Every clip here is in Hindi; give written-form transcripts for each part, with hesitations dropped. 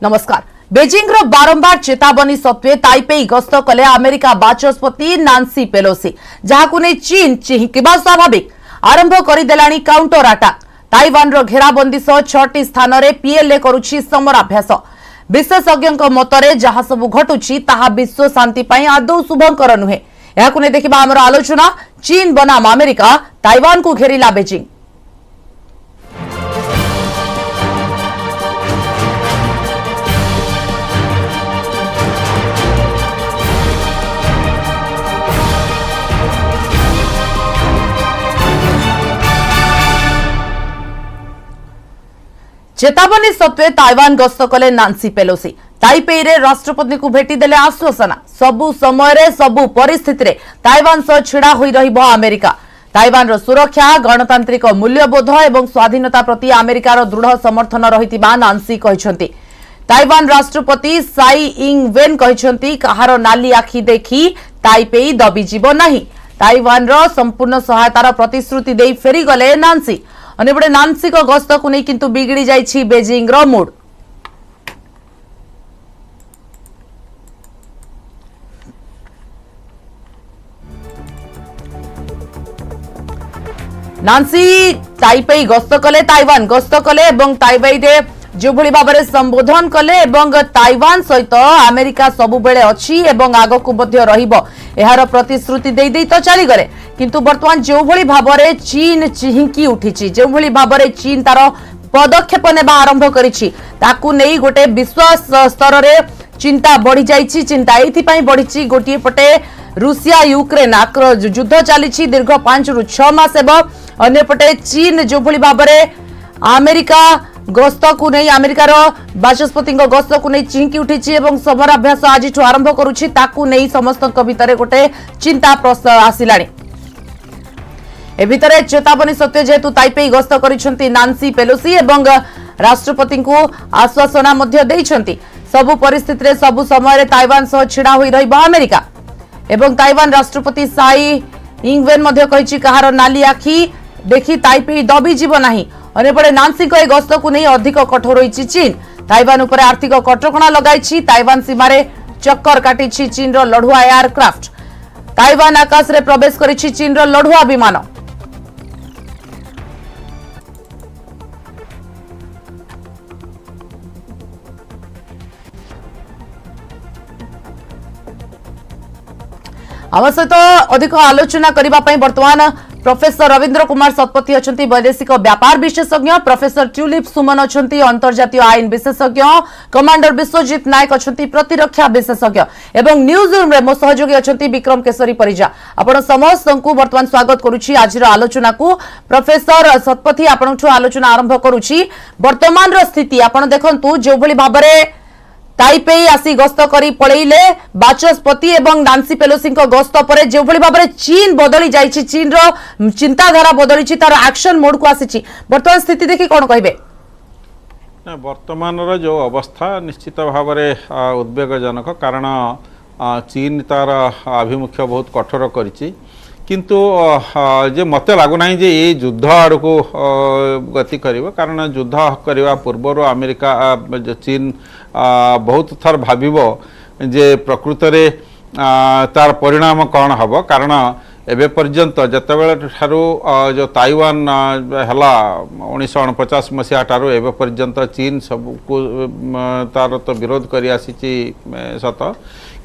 नमस्कार। बेजिंग रो बारंबार चेतावनी सत्वे ताइपेई गस्त कले अमेरिका बाचस्पति नांसी पेलोसी, जहाकु नै चीन चिहिकिबा स्वाभाविक आरंभ करिदेलानी काउंटर अटैक। ताइवान रो घेराबंदी सह 6टी स्थान रे पीएलए करुछि समराभ्यास। विशेषज्ञ मतरे जहा सब घटुछि ताहा विश्व शांति पई आदौ शुभंकर नुहे। याकु नै देखिबा हमर आलोचना। चीन बनाम अमेरिका, ताइवान को घेरिला बेजिंग। चेतावनी सत्वे ताइवान गस्त कले नांसी पेलोसी। ताइपेई रे राष्ट्रपति को भेटी देले आश्वासना। सबु समय रे सबु परिस्थिति रे ताइवान सह छिड़ा होई रहिबो अमेरिका। ताइवान रो सुरक्षा, गणतांत्रिक मूल्यबोध एवं स्वाधीनता प्रति अमेरिका रो दृढ़ समर्थन रहितिबा नांसी कहिसंती। ताइवान राष्ट्रपति साई इंग वेन कहिसंती कहारो नाली आखि देखी ताइपेई दबी जीवो नाही। ताइवान रो संपूर्ण सहायतार प्रतिश्रुति देई फेरी गले नांसी। अनेबडे नांसी को गस्त को नहीं किंतु बिगड़ी जाइछि बेजिंग रो मूड। नांसी ताइपेई गस्त कले, ताइवान गस्त कले एवं ताइपेई रे जो भली भाबरे संबोधन कले एवं ताइवान सहित अमेरिका सबु बेले अछि एवं आगो को मध्य रहिबो एहार प्रतिश्रुति देई देई तो चली गले। किंतु वर्तमान जो भली भाबरे चीन चिहिकी उठिछि, जो भली भाबरे चीन तार पदक्षेप नेबा आरंभ करिछि, ताकू नै गोटे विश्वास स्तर रे चिंता बढ़ी जाइछि। चिंता एथि पई बढ़िछि, गोटिए पटे रूसिया यूक्रेन युद्ध चलिछि दीर्घ 5 रु 6 मास एवं अन्य पटे चीन जो भली भाबरे अमेरिका गस्त को नहीं, अमेरिकार बाचस्पति गस्त को नहीं चिंकी उठी एवं समराभ्यास आज आरंभ करुछि, ताकू नहीं समस्त भितर गोटे चिंता आसिलानी। ए भितर चेतावनी सत्वे जेहेतु ताइपेई गस्त करिसंती नांसी पेलोसी एवं राष्ट्रपति को आश्वासना मध्य देइछंती। सबु परिस्थिति रे सबु समय रे ताइवान सह छिड़ा होई रहिबो अमेरिका। एवं ताइवान राष्ट्रपति साई इंग वेन मध्य कहिछि कहारो नाली आखि देखि ताइपेई दबी जीव नाही। अनेपटे नांसी को गस्त को नहीं अधिक कठोर होइछि चीन। ताइवान उपर आर्थिक कटकणा लगाइछि। ताइवान सीमा रे चक्कर काटिछि चीन रो लढुआ एयरक्राफ्ट। ताइवान आकाश रे प्रवेश करिछि चीन रो लढुआ विमान। आम सहित अधिक आलोचना करने बर्तमान प्रोफेसर रविंद्र कुमार शतपथी अच्छा वैदेशिक व्यापार विशेषज्ञ, प्रोफेसर ट्यूलिप सुमन अच्छा अंतर्जातीय आईन विशेषज्ञ, कमांडर विश्वजीत नायक अच्छा प्रतिरक्षा विशेषज्ञ एवं न्यूज रूम मो सहयोगी अच्छा विक्रम केशरी परिजा। आपण समस्त को बर्तमान स्वागत करुछि आज आलोचना को। प्रोफेसर शतपथी आपण आलोचना आरंभ करुछि। वर्तमान स्थिति आपण देखंतु जो भली भाबरे ताइपेई आसी गस्त करी पळेइले बाचस्पति एवं नांसी पेलोसी गस्त पर जो भली भाबरे चीन बदली जाइछि, चीन रो चिंताधारा बदलिछि, तार एक्शन मोड को आसीछि। वर्तमान स्थिति देखि कोन कहिबे? वर्तमान रो जो अवस्था निश्चित भाबरे उद्वेगजनक, कारण चीन तार आभिमुख्य बहुत कठोर करिछि। किंतु जे मते लागु नाही जे ये युद्ध आड़ को गति करिवो, कारण युद्ध करवा पूर्व अमेरिका चीन बहुत थर भाविबो जे प्रकृत रे तार परिणाम कौन हबो। कारण एबे पर्यंत जतबेले ठारू जो ताइवान हला 1949 मसीहा ठारू एबे पर्यंत चीन सब को तार तो विरोध करि आसीची सत,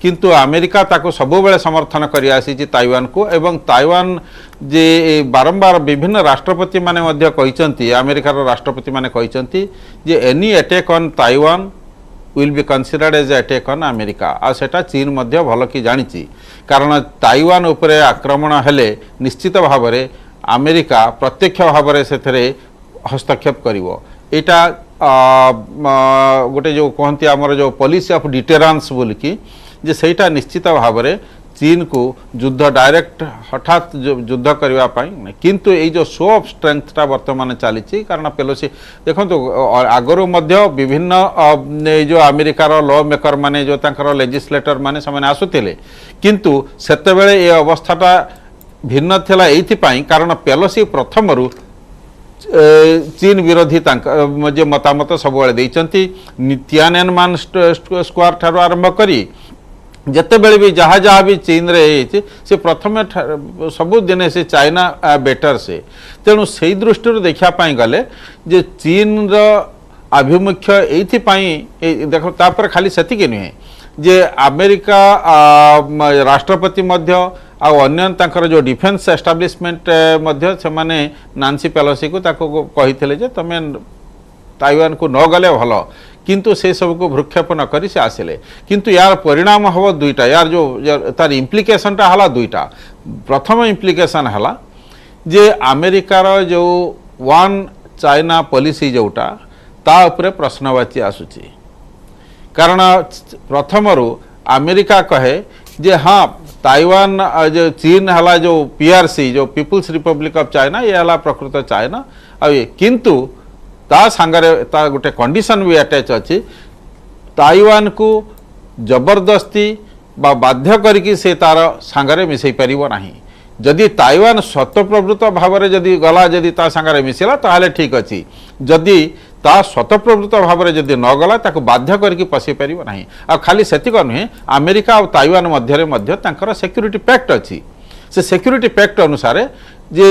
किंतु अमेरिका ताको सबु बेले समर्थन करि आसीची ताइवान को। एवं ताइवान जे बारंबार विभिन्न राष्ट्रपति माने मध्य कहिसंती, अमेरिकार राष्ट्रपति माने कहिसंती जे any attack on Taiwan will be considered as attack on America. आ सेटा चीन मध्य भल कि जानिछि, कारण ताइवान उपरे आक्रमण हेले निश्चित भाव में अमेरिका प्रत्यक्ष भाव में से हस्तक्षेप करिवो। एटा गोटे जो कहती आमर जो पॉलिसी ऑफ डिटेरेंस बोल कि जे सेटा निश्चित भाव में चीन को युद्ध डायरेक्ट हठात युद्ध करने, किंतु ये जो शो ऑफ स्ट्रेंथटा वर्तमान चली, कारण पेलोसी देखो आगरू विभिन्न जो अमेरिकार लॉ मेकर माने जो लेजिस्लेटर माने से आसुले, किंतु सेतेबेले ये अवस्थाटा भिन्न थिला एइथि पई, कारण पेलोसी प्रथमरु चीन विरोधी जे मतामत सब देइचंती तियाननमेन स्क्वायर ठारू आरंभ करी जितेबले भी जहाँ जहाँ भी चीन रे से प्रथम सबु दिन से चाइना बेटर से तेणु से दृष्टि देखापी गले जे चीन रो आभिमुख्य ये देख तापर खाली सेतिक नुहे जे अमेरिका राष्ट्रपति मध्य अन्य तांकर जो डिफेन्स एस्टाब्लिशमेंट मध्य से माने नांसी पेलोसी को ताको कही जे तमे ताइवान को न गले भल किंतु से सब को भ्रुक्षेप न करी से आसिले किंतु यार परिणाम हम दुईटा यार जो तार इम्प्लिकेशन टा हला दुईटा प्रथम इम्प्लिकेशन हला जे अमेरिकार जो वन चाइना पॉलिसी जोटा ता उपरे प्रश्नवाची आसुची कारण प्रथम अमेरिका कहे जे हाँ ताइवान जो चीन हला जो पीआरसी जो पीपुल्स रिपब्लिक ऑफ चाइना ये हला प्रकृत चाइना आ किंतु ता सांगरे ता गोटे कंडीशन भी अटैच अच्छी ताइवान को जबरदस्ती बा बाध्य करके से तार सांगरे मिसई पारिबो नाही जदि ताइवान स्वतःप्रवृत्त भाव में जदि गला जदि ता सांगरे मिसिला ताहले ठीक अच्छी जदि ता स्वतःप्रवृत्त भाव में जदि न गला ताको बाध्य करके पसई पारिबो नाही आ खाली सेतिक नुहे अमेरिका और ताइवान मध्य तांकर सिक्यूरिटी पैक्ट अच्छी से सिक्यूरिटी पैक्ट अनुसार जे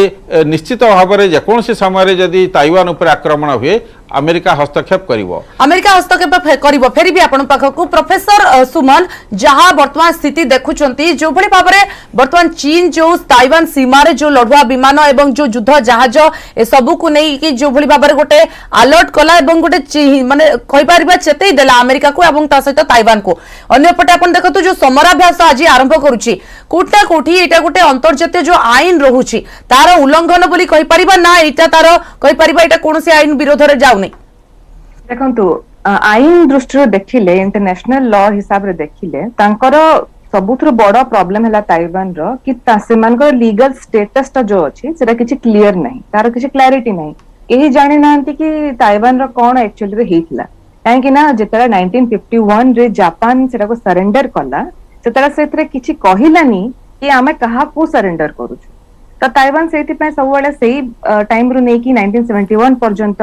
निश्चित भाव में जेकोसी समय जदि ताइवान उपर आक्रमण हुए अमेरिका हस्तक्षेप करिवो अमेरिका हस्तक्षेप करिवो फेरी भी आपण पाखकु प्रोफेसर सुमन जहां वर्तमान स्थिति देखुचंती जो भली भाव में वर्तमान चीन जो ताइवान सीमा रे जो लढुआ विमान एवं जो युद्ध जहाज ए सबु को नै कि जो भली भाव में गोटे अलर्ट कला एवं गोटे माने कहि परिबा चेतई देला अमेरिका को एवं ता सहित ताइवान को अन्य पटे आपण देखतो जो समराभ्यास आज आरंभ करूची कोठा कोठी एटा गोटे अंतर्जातीय जो आईन रहुची तार उल्लंघन बोली कहि परिबा ना एटा तार कहि परिबा एटा कोनोसी आईन विरोध रे जाउनी देखंतु आईन दृष्टि देखिले इंटरनेशनल लॉ हिसाब रे देखिले तांकर सबुथुर बड़ प्रॉब्लम हैला ताइवान रो कि सेमानकर लीगल स्टेटस ता जो अछि सेटा किछि क्लियर नाही तार किछि क्लैरिटी नाही एही जानि नांती कि ताइवान रो कोन एक्चुअली रे हेतिला काहे कि ना जेतरा 1951 रे जापान सेटा को सरेंडर कला सेतरा सेतरे किछि कहिलानी कि आमे कहा को सरेंडर करू तो ताइवान से सब टाइम रू नहीं कि 1971 पर्यंत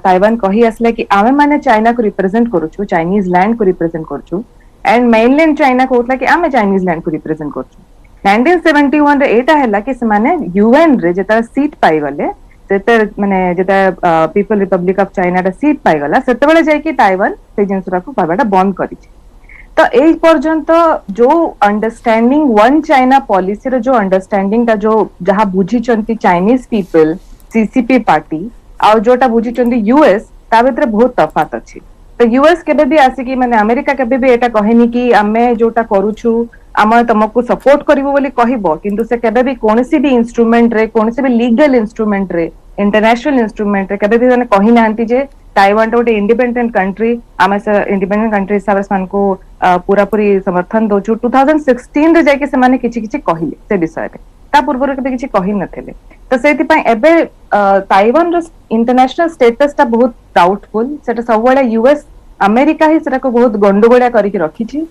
ताइवान कही आसले कि आमे माने चाइना को रिप्रेजेंट करूछु चाइनीज लैंड को रिप्रेजेंट करूछु एंड मेनलैंड चाइना को होतला कि आमे चाइनीज लैंड को रिप्रेजेंट करूछु 1971 रे एटा हैला कि से माने यूएन रे जेता सीट पाई गले सेते माने जेता पीपल रिपब्लिक ऑफ चाइना रे सीट पाई गला सेते बेले जाय कि ताइवान से जिंसरा को पाबाटा बंद करी तो ए पर्यंत जो अंडरस्टैंडिंग वन चाइना पॉलिसी रो जो अंडरस्टैंडिंग ता जो जहां बुझीचंती चाइनीज पीपल सीसीपी पार्टी और जोटा बुझीचंती यूएस ता भीतर बहुत तफात अछि तो यूएस केबे भी आसी कि माने अमेरिका केबे भी एटा कहेनी कि आमे जोटा करूछु आमे तुमको सपोर्ट करिवो बोली कहिबो किंतु से केबे भी कोनसी भी इंस्ट्रूमेंट रे कोनसी भी लीगल इंस्ट्रूमेंट रे इंटरनेशनल इंस्ट्रूमेंट रे केबे भी माने कहि नांती जे ताइवान गोटे इंडिपेंडेंट कंट्री आमे से इंडिपेंडेंट कंट्री हिसाब से मानको पूरा पूरी समर्थन दोछु 2016 रे जाके से माने किछि किछि कहिले से विषय रे ता पूर्व रे किछि कहि नथिले तो सेति पय एबे ताइवान रो इंटरनेशनल स्टेटस ता बहुत डाउटफुल सेटा सब वाला यूएस अमेरिका ही सेटा को बहुत गंडगोळा करिक रखिछि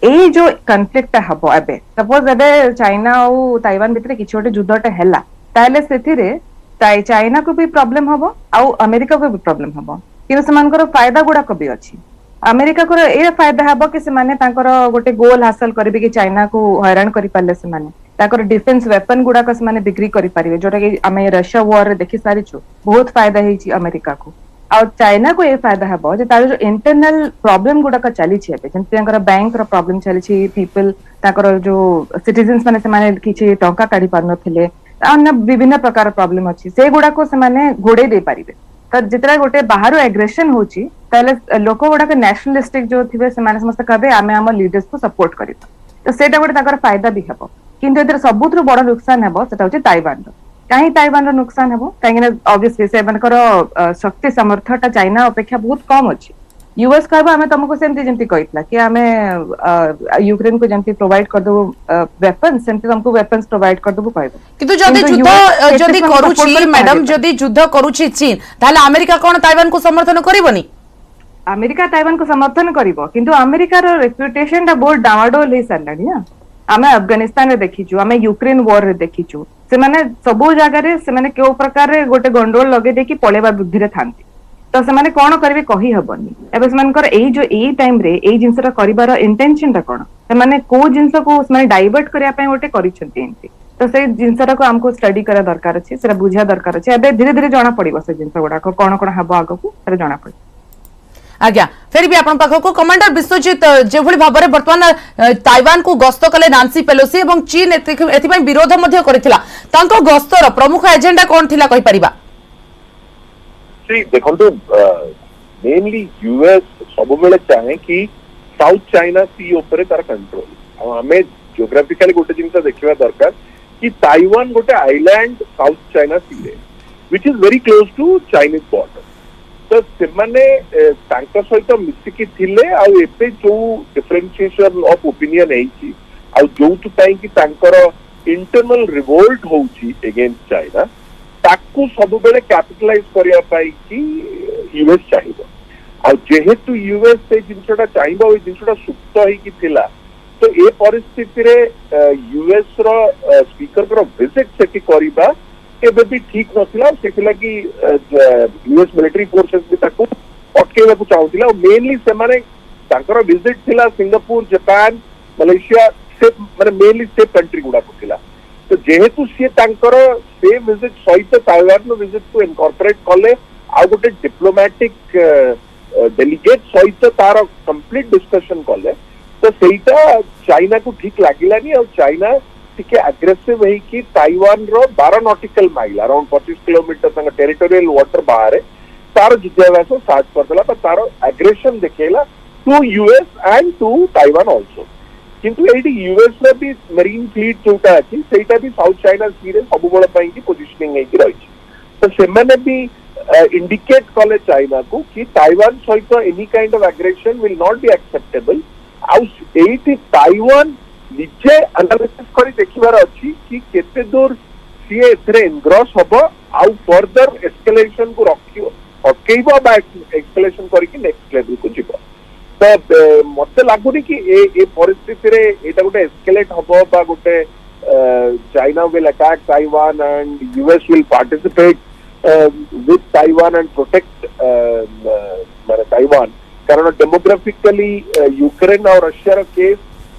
ए जो कॉन्फ्लिक्ट हबो एबे सपोज एबे चाइना और ताइवान भितर किछि गोटे युद्धटा हैला ताले सेति रे चाइना को भी प्रॉब्लम हबो आ अमेरिका को भी प्रॉब्लम हबो किंतु समानकर फायदा गुडा को भी अछि अमेरिका को ए फायदा हबो कि से माने तांकर गोटे गोल हासिल करबे कि चाइना को हैरान करि पाले से माने तांकर डिफेंस वेपन गुडा को से माने बिक्री करि पारिबे जोटा कि हमें रशिया वॉर रे देखि सारी छु बहुत फायदा हेछि अमेरिका को और चाइना को ए फायदा हबो जे तार जो इंटरनल प्रॉब्लम गुडा का चली छि एबे जंती तांकर बैंक रो प्रॉब्लम चली छि पीपल तांकर जो सिटीजन्स माने से माने किछि टंका काढी पार नथिले अन्य विभिन्न प्रकार प्रॉब्लम अच्छी से गुड़ा को से घोड़े दे पारिबे तो जितरा गोटे बाहर एग्रेशन होची ताले लोक गुड़ा के नेशनलिस्टिक जो थिबे से माने समस्त कहबे आमे हम लीडर्स को सपोर्ट करितो तो सेटा गोटे ताकर फायदा भी हबो किंतु एतर सबुत्र बड़ नुकसान हबो सेटा होची ताइवान रो काहे ताइवान रो नुकसान हबो काहे ना ऑब्वियसली से मानकर शक्ति सामर्थ्यटा चाइना अपेक्षा बहुत कम अछि यूएस कहबो आमे तुमको सेमती जेंती कहितला कि आमे यूक्रेन को जेंती प्रोवाइड कर दो वेपन्स सेमती तुमको वेपन्स प्रोवाइड कर दबो कहबो किंतु जदी युद्ध जदी करूची मैडम जदी युद्ध करूची चीन ताले अमेरिका कोन ताइवान को समर्थन करिवोनी अमेरिका ताइवान को समर्थन करिवो किंतु अमेरिका रो रेपुटेशन ता बहुत डावाडोल हे सरलानी ना आमे अफगानिस्तान रे देखिछु आमे यूक्रेन वॉर रे देखिछु से माने सबु जगह रे से माने केउ प्रकार रे गोटे गंडोल लगे दे कि पळेबा बुद्धि रे थांती तो से माने कोन करबे कहि हबनी एबे से मानकर एई जो एई टाइम रे एई जिंसरा करिवार इंटेंशन ता कोन से माने को जिंस को माने डाइवर्ट करिया पय गोटे करिसंती एंती तो से जिंसरा को हमको स्टडी करा दरकार अछि सेरा बुझा दरकार अछि एबे धीरे धीरे जाना पड़िबो से जिंस गुडा को कोन कोन हबो आगो को सेरा जाना पड़ि आज्ञा फिर भी आपण पाखो को कमांडर विश्वजीत जे भली भाबरे वर्तमान ताइवान को गस्त कले नांसी पेलोसी एवं चीन एथि पय विरोध मध्ये करिथिला तांको गस्तर प्रमुख एजेंडा कोन थिला कहि परिबा देखो मेनली यूएस सब बेले चाहे कि साउथ चाइना सी ऊपर तार कंट्रोल आम जियोग्राफिकली गोटे जिन देखा दरकार कि ताइवान गोटे आइलैंड साउथ चाइना सी रे which is very close to Chinese border तो सेमाने तांका सहित मिसिकी थिले आ एबे जो डिफरेंशिएशन ऑफ ओपिनियन हेची आ जोतु पई कि तांकर इंटरनल रिवोल्ट होची अगेंस्ट चाइना ताकू सब बेले कैपिटलाइज करिया पाई कि यूएस चाहिबो आ जेहेतु यूएस से जिनसटा चाहिबो ए जिनसटा सुप्त होई कि थिला तो ए परिस्थिति रे यूएस रो स्पीकर रो विजिट सेठी करिबा एबे भी ठीक नथिला सेथिला कि यूएस मिलिटरी फोर्सेस भी ताकू अटकेबा को चाहुतिला मेनली से माने तांकर विजिट थिला सिंगापुर जापान मलेशिया से माने मेनली से कंट्री गुडा को थिला तो जेहेतु सी तांकर से विजिट सहित ताइवान विजिट को इनकॉर्पोरेट कले आ गोटे डिप्लोमेटिक डेलीगेट सहित तार कंप्लीट डिस्कशन कले तो सेटा चाइना को ठीक लागिलानी और चाइना टिके एग्रेसिव है कि ताइवान रो 12 नॉटिकल माइल अराउंड 25 किलोमीटर तक टेरिटोरियल वाटर बाहर है तार जिद्यावास स्टार्ट करदेला पर तार एग्रेशन देखेला to US and to Taiwan also किंतु एडी यूएस रे भी मरीन फ्लीट जोटा अछि सेटा भी साउथ चाइना सी रे सब बळ पई की पोजीशनिंग है कि रही तो सेमाने भी इंडिकेट कले चाइना को कि ताइवान सहित any kind of aggression will not be acceptable आउ एटी ताइवान निजे एनालिसिस करी देखिबार अछि कि केते दूर सी एथरे एनग्रॉस हबो आउ फर्दर एस्केलेशन को रखियो अटकेइबो बा एस्केलेशन करी कि नेक्स्ट लेवल को जिवो तो मते लागुनी कि ए परिस्थिति रे एटा गोटे एस्केलेट हबो बा गोटे China will attack Taiwan and US will participate with Taiwan and protect माने ताइवान कारण डेमोग्राफिकली यूक्रेन और रशिया रो केस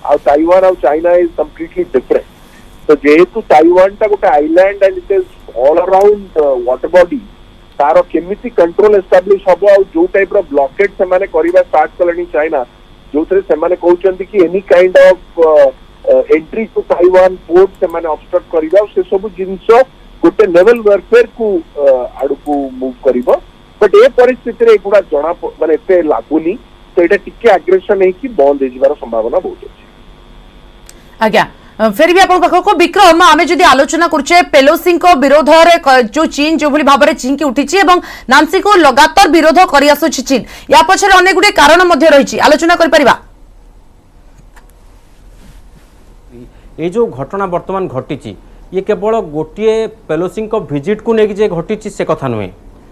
और ताइवान और चाइना इज कंप्लीटली डिफरेंट तो जेहेतु ताइवान टा गोटे island and it is all around water body तार केमिति कंट्रोल एस्टाब्लिश हबो और जो टाइप रो ब्लॉकेड से माने करिबा स्टार्ट करनी चाइना जो थे से माने कहउचंती कि any kind of entry to Taiwan port से माने ऑब्स्ट्रक्ट करिबा से सब जिंस गोटे नेवल वारफेयर को आडू को मूव करिबो बट ए परिस्थिति रे गुडा जणा माने एते लागुनी तो एटा टिके एग्रेशन है कि बंद हे जिवार संभावना बहुत अछि आज्ञा फिर भी आपण पाखो को विक्रम आमे जदि आलोचना करछे पेलोसी को विरोध रे जो चीन जो भली भाबरे चीन की उठिछि एवं नांसी को लगातार विरोध करि आसुछि चीन या पछरे अनेक गुडे कारण मध्ये रहिछि आलोचना करि परिबा ये जो घटना वर्तमान घटिछि ये केवल गोटे पेलोसी को विजिट को लेकिन जे घटिछि से कथा नुहे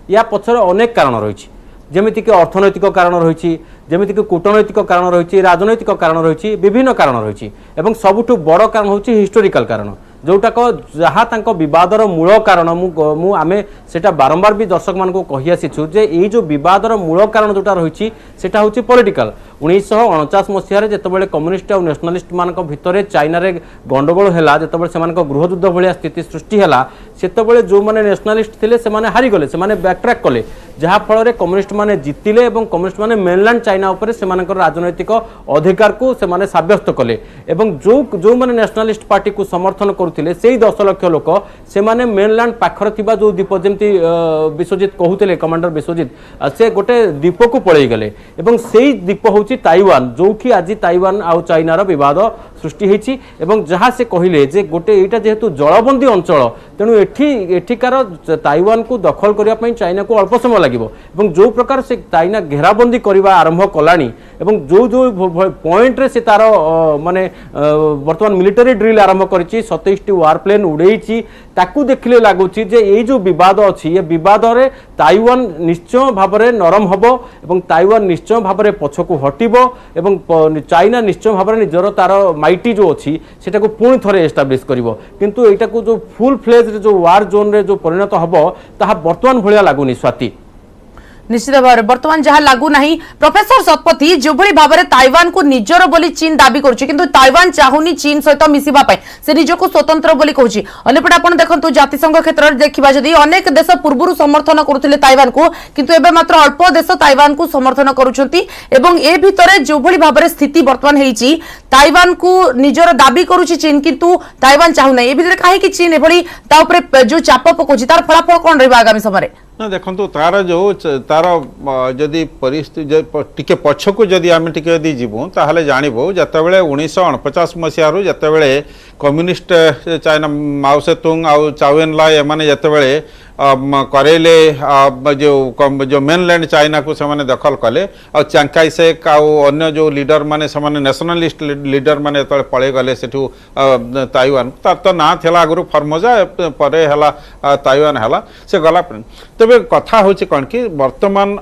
या पछरे अनेक कारण रहिछि जेमिति कि अर्थनैतिक कारण रही जमीक कूटनैतिक कारण रही राजनैतिक कारण रही विभिन्न कारण रही एवं सबुठु बड़ कारण हूँ हिस्टोरिकल कारण जोटाक जहाँ बदर मूल कारण आमे सेटा बारंबार भी दर्शक मान को कही आसीचु जे ये जो बदर मूल कारण जोटा रही सेटा हूँ पॉलिटिकल 1949 मसीह जितेबाला कम्युनिस्ट और नेशनलिस्ट मान भितर चाइना रे गंडगोल है जितेबाला से गृहयुद्ध भाया स्थिति सृष्टि है सेतबले जो माने नेशनलिस्ट थिले से माने हारिगले से माने बैकट्रैक कले जहाँ फल कम्युनिस्ट माने जितिले एवं कम्युनिस्ट माने मेनलैंड चाइना उपरे से मानकर राजनैतिक अधिकार को से माने साब्यस्त कले एवं जो माने नेशनलिस्ट पार्टी को समर्थन करुथिले सेही 10 लाख लोक से माने मेनलैंड पाखर थिबा जो द्वीप जेमती विश्वजीत कहूले कमांडर विश्वजीत से गोटे द्वीप को पळेई गले एवं सेही द्वीप होची ताइवान जोठी आज ताइवान आउ चाइनार विवाद सृष्टि होती एवं जहाँ से कहले जे गोटे यहाँ जेहेतु जलबंदी अंचल तेणु एठिकार ताइवान को दखल करने चाइना को अल्प समय लगे जो प्रकार से चाइना घेराबंदी करने आरंभ कलानी एवं जो जो पॉइंट रे से तार माने वर्तमान मिलिटरी ड्रिल आरंभ करिछि 27 वार प्लेन उड़ेछि ताकू देखले लागुछि जे ये जो विवाद अछि ये विवाद रे ताइवान निश्चय भाव में नरम हबो एवं ताइवान निश्चय भाव में पछकू हट घटिबो एवं चाइना निश्चय भाव में निजर तार माइटी जो अच्छी सेटा को पुणी थरे एस्टाब्लिश करिवो किंतु एटा को जो फुल फ्लेज जो वार जोन रे जो परिणत हबो ताहा वर्तमान भलिया लागुनी स्वाति निश्चित भाव बर्तमान जहाँ लागू नहीं प्रोफेसर शतपथी जो भाव में ताइवान को निजर बोली चीन दाबी करुच्ची किंतु ताइवान चाहूनी चीन सहित मिसिबा पाई से निजको स्वतंत्र बोली कहूची अन्यपटे आपण देखंतु जातिसंघ क्षेत्र में देखिबा जदी अनेक देश पूर्व समर्थन करुथिले ताइवान को किंतु एबे मात्र अल्प देश ताइवान को समर्थन करुछंती एवं ए भितरे जो भाव में स्थिति बर्तमान हेची ताइवान को निजर दाबी करुची चीन किंतु ताइवान चाहू नै ए भितरे काहे कि चीन एभली ता ऊपर जो चाप पकोची तार फलाफल कोन रहबा आगामी समय ना देखो तार जो तार जदि परिस्थिति टिके पछकू जदि आम टिके जीवु ताहले जानबू जितेबाला 1949 मसीह जितेबाला कम्युनिस्ट चाइना माओ से तुंग आउ चाओ लाई एमाने जितेबाला करेले जो मेनलैंड चाइना को से दखल कले और चांगकाई शेक अन्य जो लीडर माने से नेशनलिस्ट लीडर माने पड़े गले सेठू ताइवान तार तो ना थिला आगु फर्मोजा परे हला ताइवान हला से गला तबे कथा होची कौन कि वर्तमान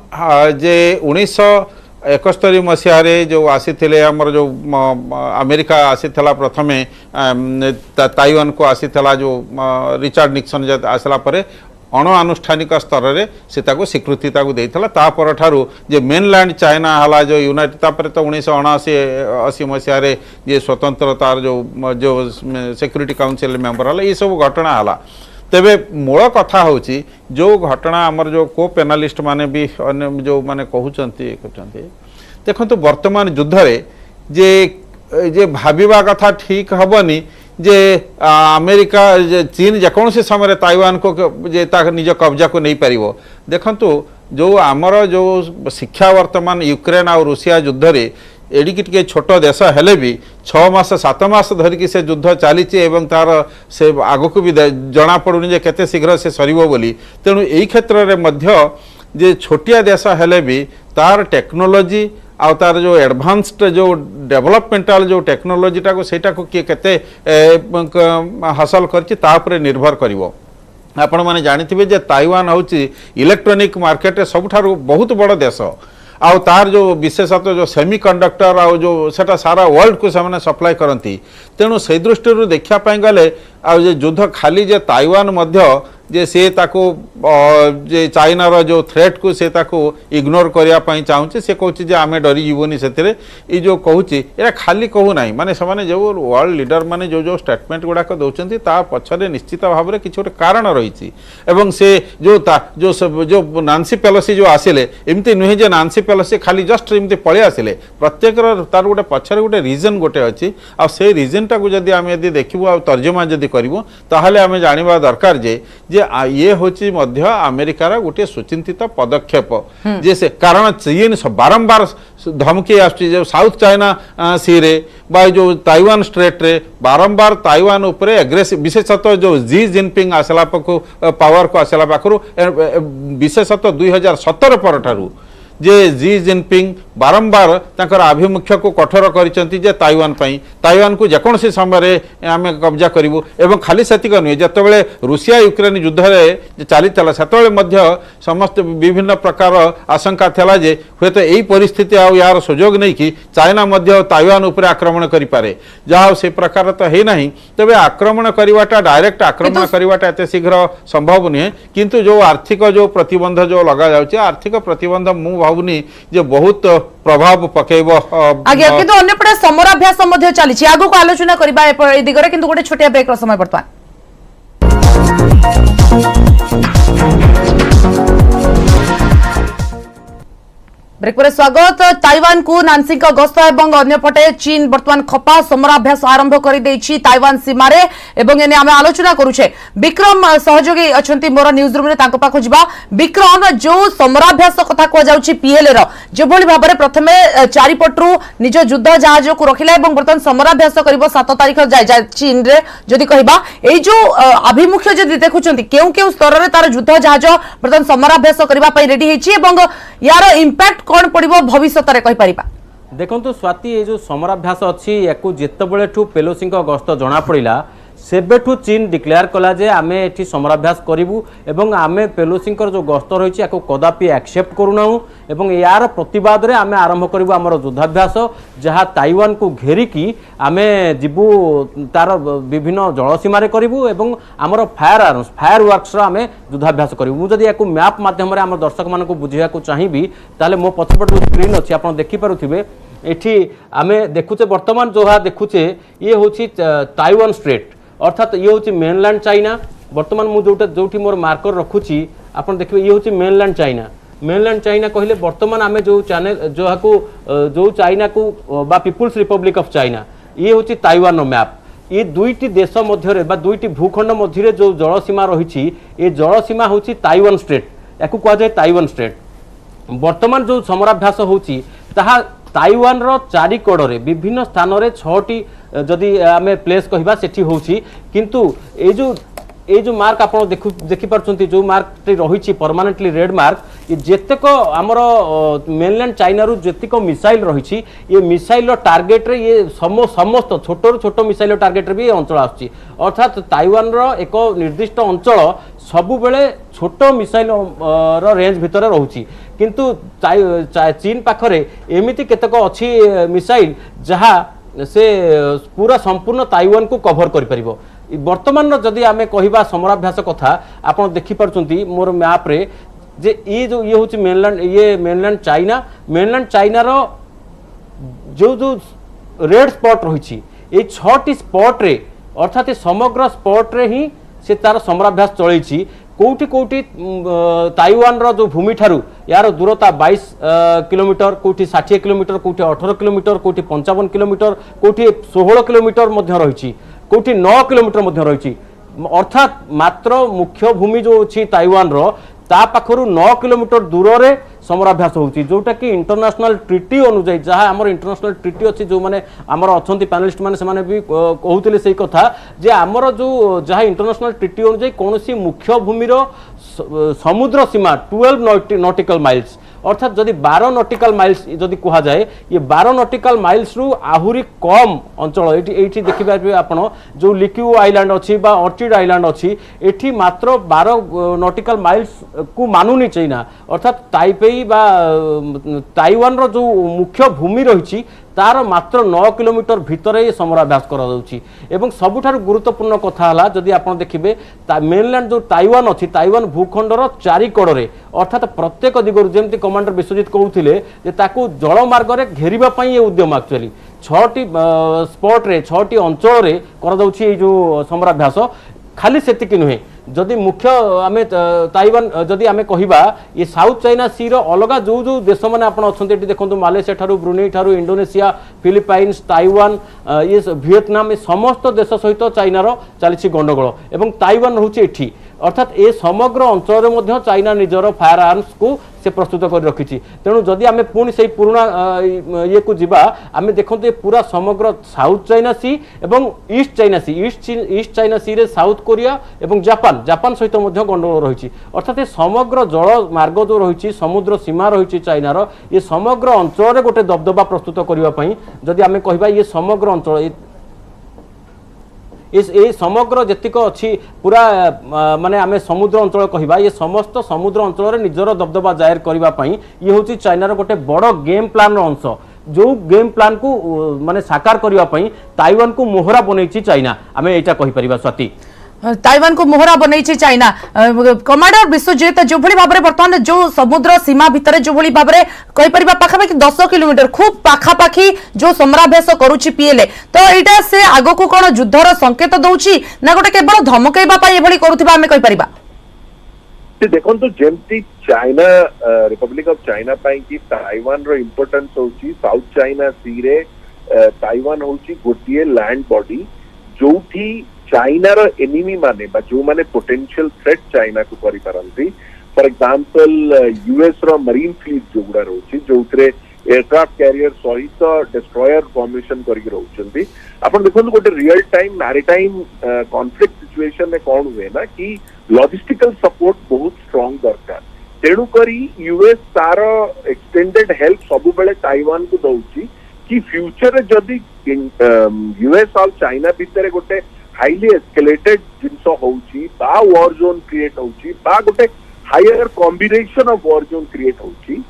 जे 1971 मसीह जो आसी आमर जो अमेरिका आसी प्रथमे ताइवान को आसी जो रिचार्ड निक्सन आसला परे अणुआनुष्ठानिक स्तर में से स्वीकृति तापर जे मेनलैंड चाइना हला जो यूनाइटेड तापर तो 1979 मसीह जे स्वतंत्रतार जो सिक्यूरिटी काउंसिल मेंबर हला ये सब घटना हला तेबे मूल कथा होची जो घटना आमर जो को पेनालिस्ट माने भी अन्य जो माने कहउचंती देखो तो वर्तमान युद्ध रे जे भाविबा कथा ठीक हबनी जे अमेरिका चीन जेकोसी समय ताइवान को जे निज कब्जा को नहीं पारिबो देखंतु जो आमर जो शिक्षा वर्तमान यूक्रेन और रूसिया युद्ध रे एडिकी टिके छोट देश हेले भी 6 मास 7 मास धरिकी से युद्ध चली तार से आग को भी जना पड़ुनी जे केते शीघ्र से सरिबो बोली तेणु एई क्षेत्र रे मध्य जे छोटिया देश हेले भी तार टेक्नोलोजी आ तार जो एडवांस्ड जो डेवलपमेंटाल जो टेक्नोलोजीटा को सेटा को किए केते हासिल करछि ता उपरे निर्भर करिवो आपण माने जानिथिबे जे ताइवान होछि इलेक्ट्रॉनिक मार्केट रे सबठारु बहुत बड़ देश आउ तार जो विशेषतः जो सेमी कंडक्टर आउ जो सेटा सारा वर्ल्ड को से सप्लाई करती तेणु से दृष्टि देखा गले आ युद्ध खाली जे ताइवान मध्य जे से ताको जे चाइना रो जो थ्रेट को से ताको इग्नोर करिया पई चाहूची से कहूची जे आमे डरी जीवनी सेतिरे ई जो कहूची एरा खाली कहू नाही माने समाने जो वर्ल्ड लीडर माने जो जो स्टेटमेंट गुडा को दोचंती ता पछरे निश्चित भाव रे किछ कारण रहिछि एवं से जो नांसी पेलोसी जो आसिले एमती नुहे जे नांसी पेलोसी खाली जस्ट एमती पळे आसिले प्रत्येक तार गोटे पछरे गोटे रीजन गोटे अछि आ से रीजन टा को जदी आमे यदि देखिबो आ तर्जुमा जदी करिवो ताहले आमे जानिबा दरकार जे ये होची मध्य अमेरिकार गोटे सुचिंतित पदक्षेप जे से कारण चीन बारंबार धमकी आसुची जो साउथ चाइना सी रे बा जो ताइवान स्ट्रेट रे बारंबार ताइवान उपरे एग्रेसिव विशेषतः जो जी जिनपिंग आसला पाखु पावर को आसला पाखु विशेषतः 2017 पर ठारू जे जी जिनपिंग बारंबार ताकर आभिमुख्य को कठोर करिसंती जे ताइवान को जेकोसी समय आम कब्जा करूँ एवं खाली सेतिक नुहे जितेबाला रूसिया यूक्रेन युद्ध में चली से समस्त विभिन्न प्रकार आशंका था जे हे तो यही परिस्थिति आ यार सुजोग नहीं कि चाइना मध्य ताइवान उपर आक्रमण करें जहाँ से प्रकार तो है ना तेज आक्रमण करवाटा डायरेक्ट आक्रमण करवाटा एत शीघ्र संभव नुहे किंतु जो आर्थिक जो प्रतिबंध जो लगा जाउछि आर्थिक प्रतिबंध मु भावुनी जे बहुत प्रभाव पकेब आगे किंतु अन्यपटे समराभ्यास मध्य चली आगो को आलोचना करबा ए दिगरे किंतु गोटे छोटिया ब्रेक रो समय बर्तमान ब्रेक पर स्वागत ताइवान को नानसी गस्त और अन्यपटे चीन बर्तमान खपा समराभ्यास आरंभ कर ताइवान सीमार एवं आम आलोचना करुचे विक्रम सहयोगी अच्छा मोर न्यूज रूम में पाख जा विक्रम जो समराभ्यास कथा कहुच्छी पीएल जो भाव में प्रथम चारिपटू निज युद्ध जहाज को रखिला बर्तमान समराभ्यास कर 7 तारिख जाए चीन रे जदि कहबा ए जो आभिमुख्य जदि देखुछंती केउ केउ स्तर रे तार युद्ध जहाज बर्तमान समराभ्यास करबा पई रेडी हेछि एवं यार इंपैक्ट कौन पड़ो भविष्य देखु स्वाति ये जो समराभ्यास अच्छी या जितेबू पेलोसी गस्त जना पड़ा सेबेठू चीन डिक्लेयर कला जे आमे एठी समराभ्यास करिवु एवं आमे पेलोसींकर जो गस्त रही है कदापि एक्सेप्ट करूना एवं यार प्रतिवाद रे आमे आरंभ करिवु हमर युद्धाभ्यास जहाँ ताइवान को घेरिकी आमे जीवु तार विभिन्न जलसीम करिवु एवं हमर फायर वर्क्स आमे युद्धाभ्यास करिवु मु जदि याकू मैप माध्यम रे हमर दर्शक मान को बुझिया को चाहिबी ताले मो पछपट स्क्रीन अछि आपण देखि पारुथिबे एठी आमे देखुचे वर्तमान जोहा देखुचे ये होछि ताइवान स्ट्रेट अर्थात ये हूँ मेनलैंड चाइना बर्तमान मुझे जो मोर मार्कर रखुची आप देखिए ये हूँ मेनलैंड चाइना कहले बर्तमान आम जो चैनल जो चाइना को बा पीपुल्स रिपब्लिक ऑफ चाइना ये हूँ ताइवान मैप ये दुईटी देश मध्य दुईटी भूखंड मध्य जो जलसीमा रही ये जलसीमा हूँ ताइवान स्ट्रेट या कहुए ताइवान स्ट्रेट बर्तमान जो समराभ्यास होची ताहा ताइवान रो चारि कोडरे विभिन्न स्थान रे 6टी जदि आमे प्लेस कहिबा सेठी होची किंतु ए जो मार्क आप देखि पारछंती जो मार्क रही परमानेंटली रेड मार्क ये जेतेक आमर मेनलैंड चाइना रु जेतिक मिसाइल रही ये मिसाइल टार्गेट रे ये समस्त छोट रु छोट मिसाइल टार्गेट रे भी अंचल आछि अर्थात ताइवान रो एक निर्दिष्ट अंचल सबु बेले छोट मिसाइल रेंज भितर रहउछि किंतु चीन पाखरे एमिति केतक अछि मिसाइल जहाँ से पूरा संपूर्ण ताइवान को कभर कर परिबो वर्तमान जदि आमे कहिबा समराभ्यास कथा आपण देखि पारछंती मोर मैप रे जे ये होछि मेनलैंड चाइना रो जो रेड स्पॉट रही ये 6टी स्पॉट रे अर्थात समग्र स्पॉट रे ही से तार समराभ्यास चलैछि कोठी कोठी ताइवान रो जो भूमि ठारू यार दूरता 22 किलोमीटर कोठी 60 किलोमीटर कोठी 18 किलोमीटर कोठी 55 किलोमीटर कोठी 16 किलोमीटर मध्य रही कोठी 9 किलोमीटर मध्य रही अर्थात मात्र मुख्य भूमि जो अच्छी ताइवान रो ता पाखरु 9 किलोमीटर दूर रे समराभ्यास होची जोटा कि इंटरनेशनल ट्रिटी अनुଯାयी जहाँ आमर इंटरनेशनल ट्रिटी अच्छी जो मैंने आमर अच्छा पैनलिस्ट मैंने से भी कहते से कथा जे आमर जो जहाँ इंटरनेशनल ट्रिटी अनुଯାयी कौन सी मुख्य भूमि समुद्र सीमा 12 नॉटिकल माइल्स अर्थात जदि 12 नॉटिकल माइल्स जदि कहा जाए ये 12 नॉटिकल माइल्स रु आहुरी कम अंचल ये देखिए आपण जो लिक्यू आइलैंड अच्छी बा ऑर्चिड आइलैंड अच्छी एठी मात्र 12 नॉटिकल माइल्स को मानुनी चाइना अर्थात ताइपेई बा ताइवान रो जो मुख्य भूमि रही तार मात्र 9 किलोमीटर भितर ये समराभ्यास करा जाउची एवं सबुठार गुरुत्वपूर्ण कथा हला जदि आपण देखिबे मेनलैंड जो ताइवान अच्छी ताइवान भूखंडर चारि कोडरे अर्थात प्रत्येक दिगरु जेमति कमांडर विश्वजीत कहउथिले जे ताकू जल मार्ग रे घेरिबा पई ये उद्यम एक्चुअली 6टी स्पॉट रे 6टी अंचल रे करा जाउची ए जो समराभ्यास खाली सेतिकी नुहे जदि मुख्य आमे ताइवान जदि आमे कहिबा ये साउथ चाइना सी रो अलगा जो जो देश माने आपण अछंती देखंतु मालयसिया ठारू ब्रुनेई ठारू इंडोनेशिया फिलिपाइन्स ताइवान ये वियतनाम ये समस्त देश सहित चाइना रो चलीछि गंडगोल एवं ताइवान रहउछि एठी अर्थात ए समग्र अंचल में चाइना निजर फायर आर्म्स को से प्रस्तुत कर रखी तेणु जदि आम पुणी से पुराना ये को जीवा आम देखते ये पूरा समग्र साउथ चाइना सी एवं ईस्ट चाइना सी ईस्ट चाइना सी रे साउथ कोरिया एवं जापान सहित गंडगोल रही अर्थात ये समग्र जल मार्ग जो रही समुद्र सीमा रही चाइनार ये समग्र अंचल गोटे दबदबा प्रस्तुत करने जदि आम कह ये समग्र अंचल ये समग्र जेतिक अच्छी पूरा माने आमे समुद्र अंचल कहबा ये समस्त समुद्र अंचल निजर दबदबा जाहिर करने ये हूँ चाइनार गोटे बड़ गेम प्लान अंश जो गेम प्लान को माने साकार करने ताइवान को मोहरा बनई चाइना आम यहाँ कहीपर स्वाति ताइवान को मोहरा बनई चाइना कमांडर विश्वजीत जो भली भाबरे वर्तमान जो समुद्र सीमा भितर जो भली भाबरे कहि परिबा पाखापाखि 10 किलोमीटर खूब पाखापाखि जो समराभ्यास करूची पीएलए तो एटा से आगो को कोन युद्धर संकेत दउची ना गोटे केवल धमकैबा पई एभली करूथिबा हमें कहि परिबा देखो तो जेमती चाइना रिपब्लिक ऑफ चाइना पाई कि ताइवान रो इंपोर्टेंस होची साउथ चाइना सी रे ताइवान होची गोटिए लैंड बॉडी जोठी चाइना रो एनिमी माने बा जो माने पोटेंशियल थ्रेट चाइना को करि पारंती फॉर एग्जांपल यूएस रो मरीन फ्लीट जो गुडा रोची जोथरे एयरक्राफ्ट कैरियर सहित डिस्ट्रॉयर फॉर्मेशन करिक रोचंती आपण देखो गोटे real time maritime conflict situation में कौन हुए ना कि लॉजिस्टिकल सपोर्ट बहुत स्ट्रांग दरकार तेणु करी यूएस तार एक्सटेंडेड हेल्प सब बेले ताइवान को दउची कि फ्यूचर जदि यूएस और चाइना भितर गोटे हाईली एस्केलेटेड जिनस होउची बा वॉर जोन क्रिएट होउची बा गोटे higher combination of war zone create होउची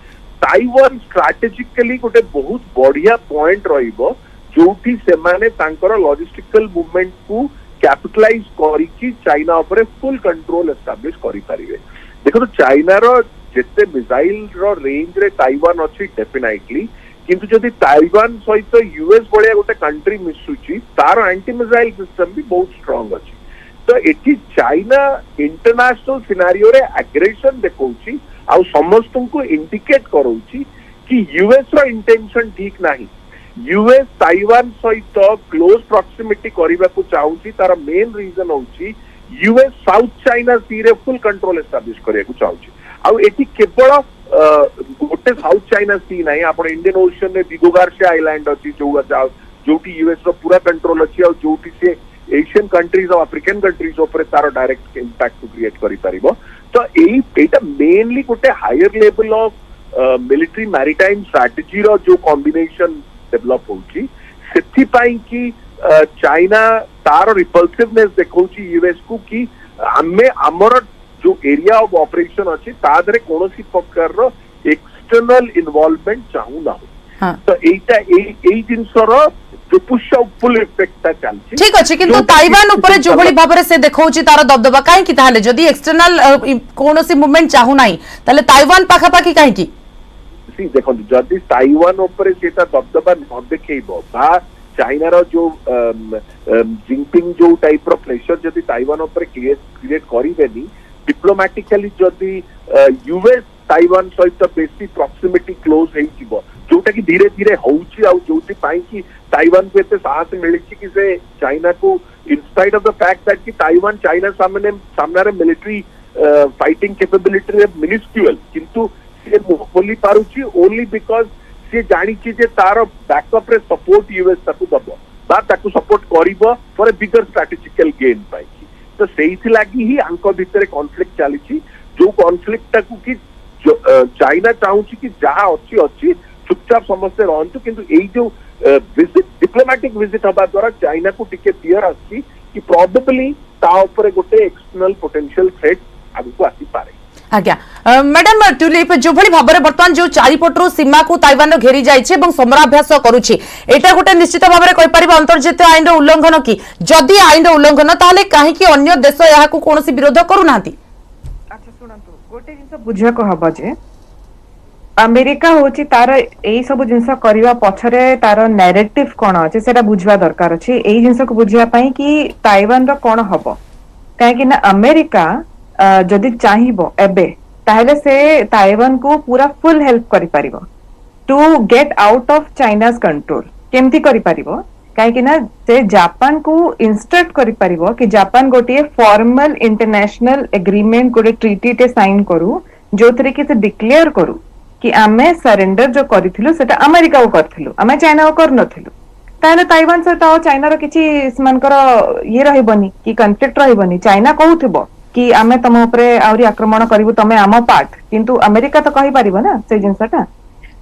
ताइवान स्ट्रैटेजिकली गोटे बहुत बढ़िया पॉइंट रहिबो जोठी से माने तांकर लॉजिस्टिकल मूवमेंट को कैपिटलाइज करिकी चाइना ऊपर फुल कंट्रोल एस्टैब्लिश करि परिबे। देखो तो चाइना रो जेते मिसाइल रो रेंज रे ताइवान अछि डेफिनेटली किंतु जदि ताइवान सहित यूएस भलिया गोटे कंट्री मिसुची तार एंटी मिसाइल सिस्टम भी बहुत स्ट्रांग अछि। तो एठी चाइना इंटरनेशनल सिनेरियो रे एग्रेशन देखौची आ समस्त को इंडिकेट करौची कि यूएस रो इंटेंशन ठीक नाही। यूएस ताइवान सहित क्लोज प्रॉक्सिमिटी करबा को चाहूची तार मेन रीजन होची यूएस साउथ चाइना सी रे फुल कंट्रोल एस्टैब्लिश करिया को चाहूची। आ एठी केवल गोटे साउथ चाइना सी नाही आपण इंडियन ओशन रे दिगोगार्शिया आइलैंड अछि जोटी यूएस रो पूरा कंट्रोल अछि और जोटी से एशियन कंट्रीज और अफ्रीकन कंट्रीज ऊपर तार डायरेक्ट इंपैक्ट को क्रिएट करि परिबो। तो एटा मेनली गोटे higher level of military maritime strategy रो जो कॉम्बिनेशन डेवलप होची सेथि पाई कि चाइना तार रिपल्सिवनेस देखौची यूएस को कि हमें हमर जो एरिया ऑफ ऑपरेशन अछि तादरे कोनोसी प्रकार रो एक्सटर्नल इन्वॉल्वमेंट चाहू ना हो। तो एटा एई जिंसर जो पुश ऑफ फुल इफेक्ट चलछि ठीक अछि किंतु ताइवान ऊपर जो भली भाबरे से देखौची तार दबदबा काहे कि ताले जदी एक्सटर्नल कोनोसी मूवमेंट चाहू नाही ताले ताइवान पाखा पाखी काहे कि सी देखो जदी ताइवान ऊपर सेटा दबदबा न देखैबो बा चाइना रो जो जिंगपिंग जो टाइप रो प्रेशर जदी ताइवान ऊपर क्रिएट करिबेनी डिप्लोमैटिकली जदी यूएस ताइवान सहित बेसी प्रॉक्सिमिटी क्लोज हेई जिवो जोटा कि धीरे धीरे होउची आ जोटी पाई कि ताइवान को एते साहस मिलिछि कि से चाइना को in spite of the fact that कि ताइवान चाइना सामने रे मिलिटरी फाइटिंग कैपेबिलिटी रे मिनिस्क्यूअल किंतु से बोली पारुची ओनली बिकॉज से जानिछि जे तार बैकअप रे सपोर्ट यूएस ताकू दबो बा ताकू सपोर्ट करिवो for a bigger strategical gain पाई तो सेही लागी ही आंको भितर कॉन्फ्लिक्ट चलीछि जो कॉन्फ्लिक्ट ताकू कि चाइना चाहूची कि जहाँ अच्छी अच्छी चुपचाप समस्ते रहतु किंतु एई जो विजिट डिप्लोमैटिक विजिट हबा द्वारा चाइना को टिके फियर आछि कि प्रोबेबली ता ऊपर गोटे एक्सटर्नल पोटेंशियल थ्रेट आगु आसी पारे। आज्ञा मैडम ट्यूलिप जो भली भाबरे वर्तमान जो चारिपटरू सीमा को ताइवान घेरी जाइछे एवं समराभ्यास करूछि एटा गोटे निश्चित भाबरे कहि परिबा अंतर्जातीय आईन रो उल्लंघन कि जदि आईन रो उल्लंघन ताले काहे कि अन्य देश याहा को कोनोसी विरोध करू नांती। अच्छा सुनंतु गोटे जिंस बुझिया को हबा जे अमेरिका होची तार एई सब जिंस करिवा पछरे तार नैरेटिव कोन अछि सेटा बुझवा दरकार अछि एई जिंस को बुझिया पई कि ताइवान रो कोन हबो काहे कि ना अमेरिका जदि चाहिबो एबे ताहले से ताइवान को पूरा फुल हेल्प करि परिबो to get out of China's control केमती करि परिबो काहे कि ना से जापान को इंस्ट्रक्ट करि परिबो कि जापान गोटे फॉर्मल इंटरनेशनल एग्रीमेंट गोटे ट्रीटी टे साइन करू जो तरीके से डिक्लेयर करू कि आमे सरेंडर जो करिथिलु सेटा अमेरिका को करथिलु आमे चाइना को करनथिलु ताहले ताइवान से तो चाइना रो किछि इसमानकर ये रहइबनी कि कॉन्फ्लिक्ट रहइबनी चाइना कहउथिबो कि आमे तम ऊपर आउरी आक्रमण करिवु तमे आम पार्ट किंतु अमेरिका तो कहि परिबो ना से जिंसटा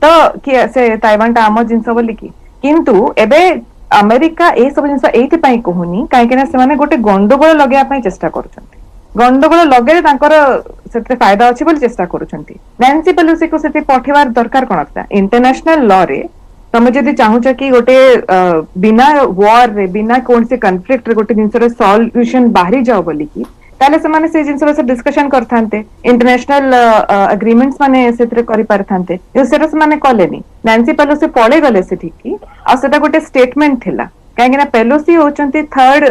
तो कि से ताइवान ता आम जिंस बोली कि किंतु एबे अमेरिका ए सब जिंस एथि पई कहूनी काहे कि ना से माने गोटे गंडगोल लगेया पई चेष्टा करूछंती गंडगोल लगे तांकर सेते फायदा अछि बोली चेष्टा करूछंती नैन्सी पेलोसी को सेते पठेवार दरकार कोन था इंटरनेशनल लॉ रे तमे जदि चाहूछ कि गोटे बिना वॉर रे बिना कोन से कॉन्फ्लिक्ट रे गोटे जिंस रे सॉल्यूशन बाहरी जाओ बोली कि ताले से माने से जिंस रे डिस्कशन करथांते इंटरनेशनल एग्रीमेंट्स माने सेते करि पारथांते यो सेटा से माने कलेनी नैन्सी पेलोसी पळे गले से ठीक कि आ सेटा गोटे स्टेटमेंट थिला काहे ना पेलोसी होचंती थर्ड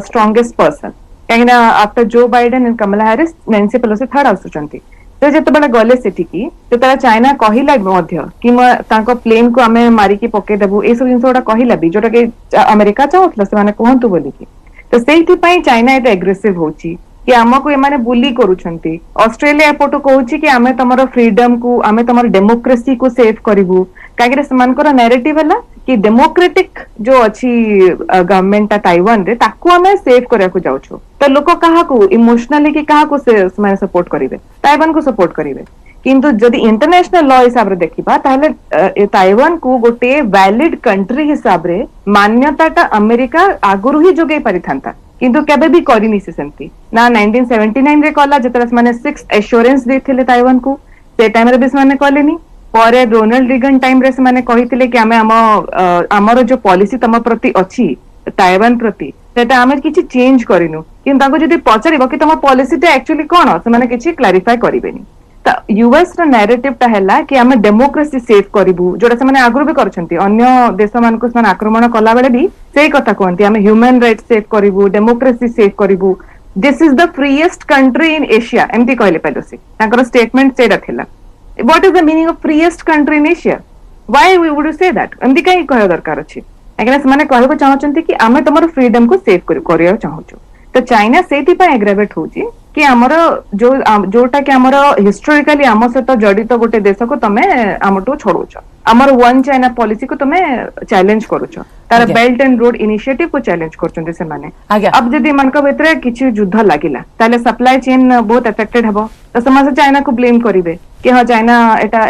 स्ट्रांगेस्ट पर्सन काहे ना आफ्टर जो Biden and Kamala Harris Nancy Pelosi third आसुचंती तो जते बडा गले सेठी की तो तारा चाइना कहिला मध्य कि तांको प्लेन को हमें मारी की पके देबु ए सब जिंस ओडा कहिला भी जोटा के अमेरिका चाहतला से माने कहंतु बोली की तो सेठी पई चाइना एते एग्रेसिव होची कि हमको एमाने बुली करूछंती ऑस्ट्रेलिया एपोटो कहूची कि आमे तमरो फ्रीडम को आमे तमरो डेमोक्रेसी को सेव करिवु काहे समानकर नैरेटिव हला कि डेमोक्रेटिक जो अच्छी गवर्नमेंट ताइवान रे ताकू हमें सेव करिया को जाउछु तो लोक कहा को इमोशनली कि कहा को से माने सपोर्ट करिवे ताइवान को सपोर्ट करिवे किंतु जदि इंटरनेशनल लॉ हिसाब रे देखिबा ताहले ताइवान को गोटे वैलिड कंट्री हिसाब रे मान्यताटा अमेरिका आगुरु ही जोगै परिथांता किंतु केबे भी करिनी से सेमती ना 1979 रे कला जतरा माने 6 एश्योरेंस देथिले ताइवान को से टाइम रे बिस माने कलेनी परे रोनाल्ड रिगन टाइम रे से माने कहिथिले कि आमे हमर जो पॉलिसी तम प्रति अछि ताइवान प्रति सेटा आमे किछि चेंज करिनु किंतु ताको जदी पचारिबो कि तम पॉलिसी ता एक्चुअली कोन से माने किछि क्लैरिफाई करिवेनी त यूएस रो नैरेटिव ता हैला कि आमे डेमोक्रेसी सेव करिवु जोटा से माने आगु भी करछंती अन्य देश मान को माने आक्रमण कला बेले भी सेही कथा कहंती आमे ह्यूमन राइट्स सेव करिवु डेमोक्रेसी सेव करिवु this is the freest country in Asia एमती कहले पेलोसी ताकर स्टेटमेंट सेटा थिला what is the meaning of freest country in Asia why we would say that एमती काई कह दरकार अछि एगना से माने कहबो चाहछंती कि आमे तमर फ्रीडम को सेव करिया चाहछु तो चाइना सेति पय एग्रावेट होची कि हमर जोटा कि हमर हिस्टोरिकली आम सहित जड़ित गोटे देश को तमे आमटू छोड़ुछ हमर वन चाइना पॉलिसी को तमे चैलेंज करूछ तार बेल्ट एंड रोड इनिशिएटिव को चैलेंज करछन्ते से माने अब जदी मनक भितरे किछि युद्ध लागिला ताले सप्लाई चेन बहुत अफेक्टेड हबो तो समाज चाइना को ब्लेम करिवे कि हां चाइना एटा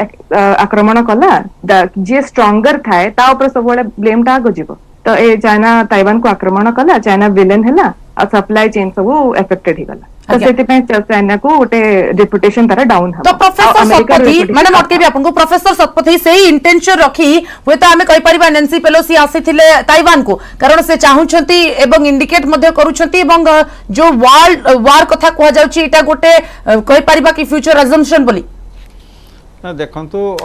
आक्रमण कला जे स्ट्रांगर थाए ता ऊपर सब बळे ब्लेम टा गजिबो तो ए चाइना ताइवान को आक्रमण कला चाइना विलेन हैला आ सप्लाई चेन सब अफेक्टेड ही गला तो सेति पे चाइना को गोटे रेपुटेशन तारा डाउन हबो तो प्रोफेसर सतपथी मैडम अटकेबी आपन को प्रोफेसर सतपथी सेही इंटेंशन रखी होय तो हमें कहि परिबा नैन्सी पेलोसी आसीथिले ताइवान को कारण से चाहुछंती एवं इंडिकेट मध्ये करूछंती एवं जो वर्ल्ड वार कथा कहआ जाउची एटा गोटे कहि परिबा कि फ्यूचर अजम्पशन बोली ना देखंतु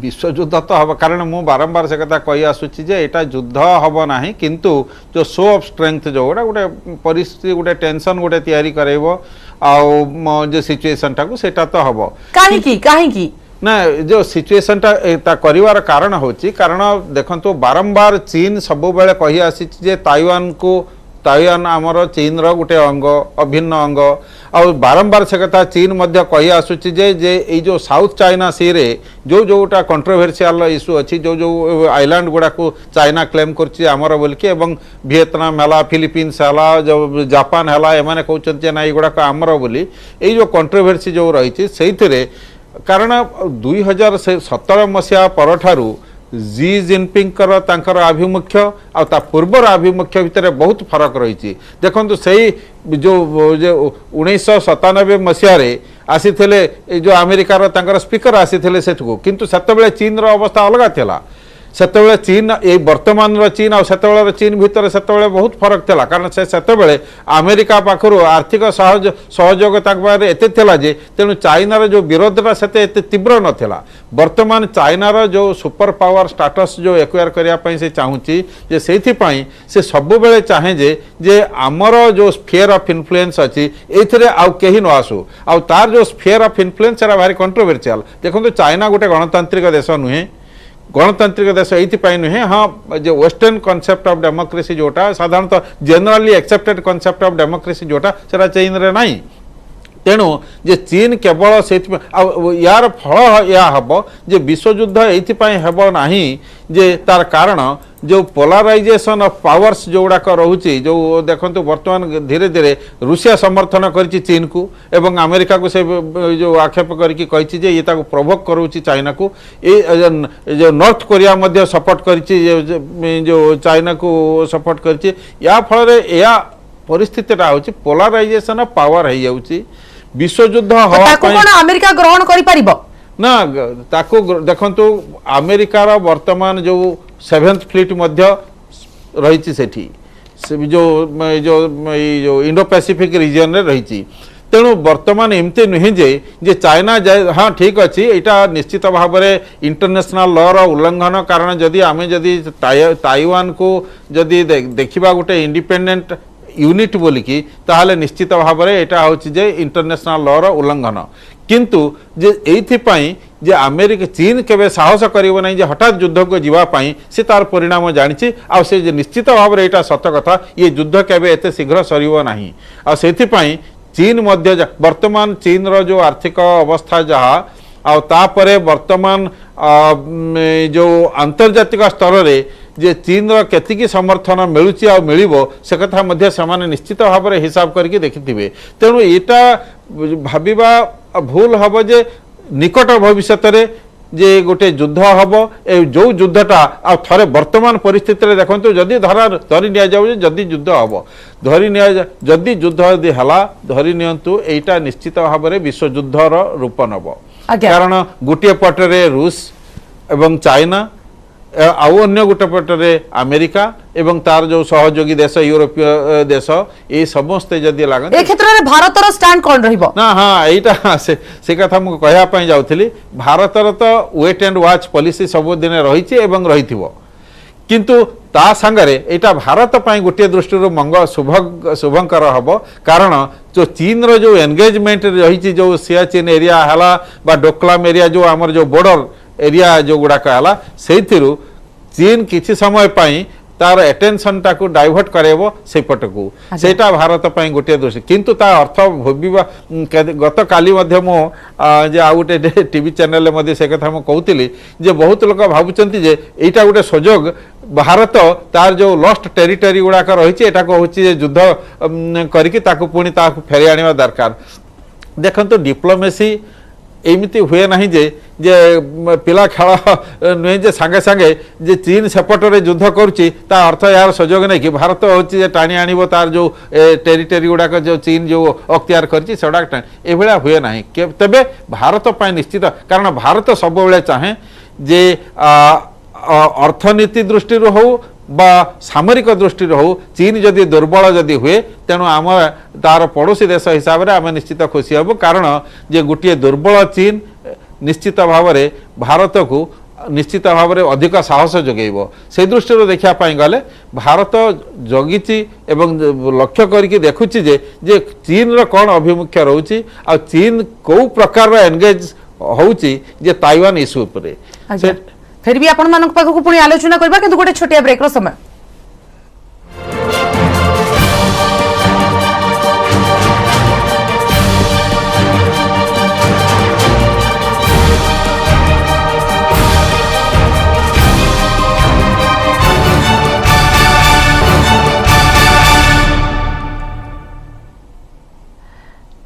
विश्व युद्ध तो हम कारण मु बारंबार से कथा कही आसूची जे एटा युद्ध हम ना किंतु जो शो ऑफ स्ट्रेंथ जो गोटे परिस्थिति गोटे टेंशन गोटे तैयारी करेबो आ जो सिचुएशन टाको सेटा तो हम काहे ना जो सिचुएशन ता करिवार कारण होची कारण देखंतु बारंबार चीन सब बेले कही आसी जे ताइवान आमर चीन रो गोटे अंग अभिन्न अंग आ बारंबार से कथा चीन मध्य कही आसूची जे ये जो साउथ चाइना सी रे जोटा कंट्रोवर्शियल इश्यू अच्छी जो आइलैंड गुड़ा को चाइना क्लेम करछि आमर बोलके एवं वियतनाम है फिलिपीन्स है जो जापान है एमाने कहउछन्ते ना एगुड़ा आमर बोली ये जो कंट्रोवर्सी जो रही से कारण 2017 मसीहा परठारू जी जिनपिंग तांकर आभिमुख्य आ पूर्वर आभिमुख्य भितर बहुत फरक रही देखो से जो 1997 मसीह आसी जो अमेरिकार तांकर स्पीकर आसी सेठू किंतु सेतबेले चीन रो अवस्था अलग थिला सेतबेले चीन ये वर्तमान चीन और सेतबेले चीन भितर सेतबेले बहुत फरक थिला कारण से सेतबेले अमेरिका पाखरु आर्थिक सहयोग ताकबारे एते थिला जे तेणु चाइनार जो विरोधटा सेते एते तीव्र नथिला वर्तमान चाइनार जो सुपर पावर स्टाटस जो एक्वायर करिया पई से चाहूची जे सेथि पई से सब बेले चाहे जे आमर जो स्फीयर ऑफ इन्फ्लुएंस अछि एथिरे आउ केही न आसु आउ तार जो स्फीयर ऑफ इन्फ्लुएंस एरा भारी कंट्रोवर्शियल देखंतु चाइना गोटे गणतांत्रिक देश नुहे गणतांत्रिक देश ये नुहे हाँ जो वेस्टर्न कॉन्सेप्ट ऑफ डेमोक्रेसी जोटा साधारणतः generally accepted concept of democracy जोटा सेटा चीन रे नहीं तेणु जे चीन केवल से यार फल या हम जे विश्वयुद्ध ये हेब नहीं जे तार कारण जो पोलाराइजेशन ऑफ पावर्स जो गुड़ाक रोचे जो देखो बर्तमान धीरे धीरे रूसिया समर्थन करी चीन को एवं अमेरिका को से जो आक्षेप करके ये प्रोवोक करोची चाइना को ये जो नॉर्थ कोरिया मध्य सपोर्ट करी जो चाइना को सपोर्ट करी या फल या परिस्थितिटा होची पोलाराइजेशन ऑफ पावर है जाउची विश्वयुद्ध हवा अमेरिका ग्रहण करि परिबो ना ताको देखंतु अमेरिकार वर्तमान जो 7th फ्लीट मध्य रही सेठी जो इंडो पैसिफिक रीजन रे रही तेणु वर्तमान एमती नुहे जे चाइना जाए हाँ ठीक अच्छी यहाँ निश्चित भाव में इंटरनेशनल लॉ रो उल्लंघन कारण जदि आमे जदि ताइवान को जदि देखिबा गोटे इंडिपेंडेंट यूनिट बोलिकी ताहले निश्चित भाव में यहाँ हूँ जे इंटरनेशनल लॉ रो उल्लंघन किंतु जे एइथिपाई जे अमेरिका चीन केबे साहस करिवो नहीं जे हठात युद्ध को जीवापाई से तार परिणाम जानिछि आ से जे निश्चित भाव में यहाँ सत कथा ये युद्ध केबे एते शीघ्र सरिवो नहीं आ सेथिपाई चीन मध्य वर्तमान चीन रो जो आर्थिक अवस्था जहाँ आ तापरे वर्तमान जो अंतर्जातिक स्तर रे जे चीन रो केतिकी समर्थन मिलुची आ मिलिबो से कथा मध्य समान निश्चित भाव में हिसाब करके देखिथिबे तेणु एटा भाबिबा भूल हबो जे निकट भविष्य रे जे गोटे युद्ध हम जो युद्धटा आ थरे वर्तमान परिस्थिति देखो जदि धरी नि जाऊ जदि युद्ध हम धरी नि जदि युद्ध यदि हला धरी नियंतु एटा निश्चित भाव में विश्व युद्धर रूप नब कारण गोटे पटरे रूस एवं चाइना आउ अन्य गोटे पटरे अमेरिका एवं तार जो सहयोगी देश यूरोपीय देश ये समस्ते जदि लागन ए क्षेत्र में भारतर स्टैंड कौन रहिबो ना हाँ एटा से कथा मु कहया पई जाउथली भारतर तो वेट एंड वॉच पॉलिसी सब दिन रही एवं रहिथिबो किंतु ता संगरे एटा भारत पई गोटे दृष्टि मंगल शुभंकर हबो कारण जो चीन रो जो एंगेजमेंट रही जो सियाचिन एरिया हला बा डोकलाम एरिया जो आमर जो बॉर्डर एरिया जो गुड़ाक है से चीन किसी समय पाई तार एटेंशन टाको डाइवर्ट करेबो से पटकू सेटा भारत पई गोटे दृष्टि किंतु ता अर्थ भोबिबा गत काली मध्य मो जे आ गोटे टीवी चैनल मध्ये से कथा मो कहूतिली जे बहुत लोक भाबुचंती जे एटा गोटे सुजोग भारत तार जो लॉस्ट टेरिटरी गुड़ाक रही एटा को होची जे युद्ध करिकि ताको पुणी ताको फेरी आनिबा दरकार देखंतु डिप्लोमेसी एमती हुए ना जे पिला खेल नुहे जे सांगे सांगे जे चीन सेपटे युद्ध करुच्ची अर्थ यार सुजोग नहीं कि भारत हूँ टाणी आनिब तार जो टेरिटरी गुड़ाक जो चीन जो अख्तियार कर एभलिया हुए ना तेबे भारत पर निश्चित कारण भारत सब चाहे जे अर्थनीति दृष्टि हो बा सामरिक दृष्टि हो चीन जदि दुर्बल जदि हुए तेणु आम तार पड़ोशी देश हिसाब से आम निश्चित खुशी हब कारण जे गोटे दुर्बल चीन निश्चित भाव में भारत को निश्चित भाव में अधिक साहस जोगेब से दृष्टि देखापी गले भारत जगिची एवं लक्ष्य करके देखुची जे चीन रो कौन अभिमुख्य रोची आ चीन कौ प्रकार एंगेज होची जे ताइवान इश्यू पर फिर भी आपण मानक पाखु पुणी आलोचना करबा किंतु गोटे छोटिया ब्रेक रो समय